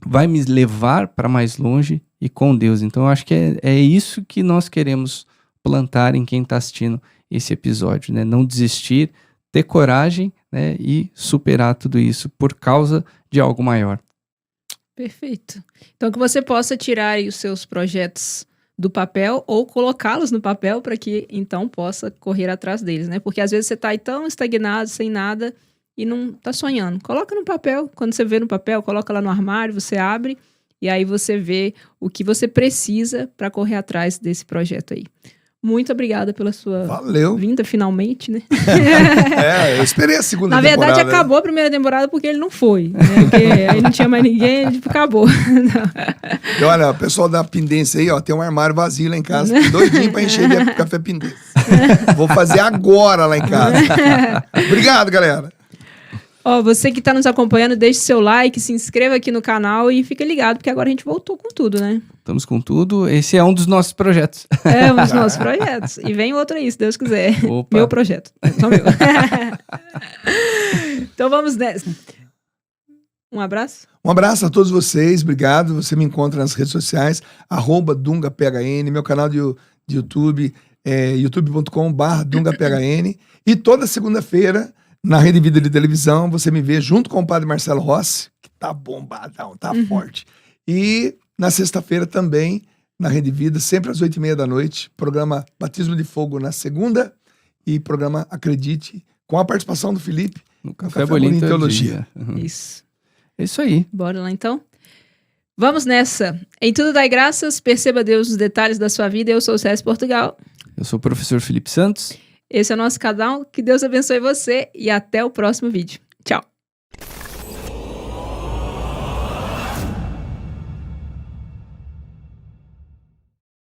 vai me levar para mais longe e com Deus. Então, eu acho que é isso que nós queremos plantar em quem está assistindo esse episódio, né? Não desistir, ter coragem, né, e superar tudo isso por causa de algo maior. Perfeito. Então, que você possa tirar aí os seus projetos do papel ou colocá-los no papel para que, então, possa correr atrás deles, né? Porque, às vezes, você está aí tão estagnado, sem nada, e não está sonhando. Coloca no papel. Quando você vê no papel, coloca lá no armário, você abre, e aí você vê o que você precisa para correr atrás desse projeto aí. Muito obrigada pela sua vinda, finalmente, né? Eu esperei a segunda temporada. Na verdade, acabou a primeira temporada porque ele não foi, né? Porque aí não tinha mais ninguém, tipo, acabou. E olha, o pessoal da Pendência aí, ó, tem um armário vazio lá em casa, doidinho pra encher de café Pendência. Vou fazer agora lá em casa. Obrigado, galera. Ó, você que tá nos acompanhando, deixe seu like, se inscreva aqui no canal e fica ligado, porque agora a gente voltou com tudo, né? Estamos com tudo. Esse é um dos nossos projetos. É, um dos nossos projetos. E vem outro aí, se Deus quiser. Opa. Meu projeto. Só meu. Então vamos nessa. Um abraço. Um abraço a todos vocês. Obrigado. Você me encontra nas redes sociais, @DungaPHN, meu canal de YouTube, youtube.com/DungaPHN. E toda segunda-feira, na Rede Vida de Televisão, você me vê junto com o Padre Marcelo Rossi, que tá bombadão, tá forte. E na sexta-feira também, na Rede Vida, sempre às 8h30 da noite, programa Batismo de Fogo na segunda e programa Acredite, com a participação do Felipe no Café Bolinho Teologia. Isso. É isso aí. Bora lá então. Vamos nessa. Em tudo dai graças, perceba Deus nos detalhes da sua vida. Eu sou o César Portugal. Eu sou o professor Felipe Santos. Esse é o nosso canal. Que Deus abençoe você e até o próximo vídeo. Tchau.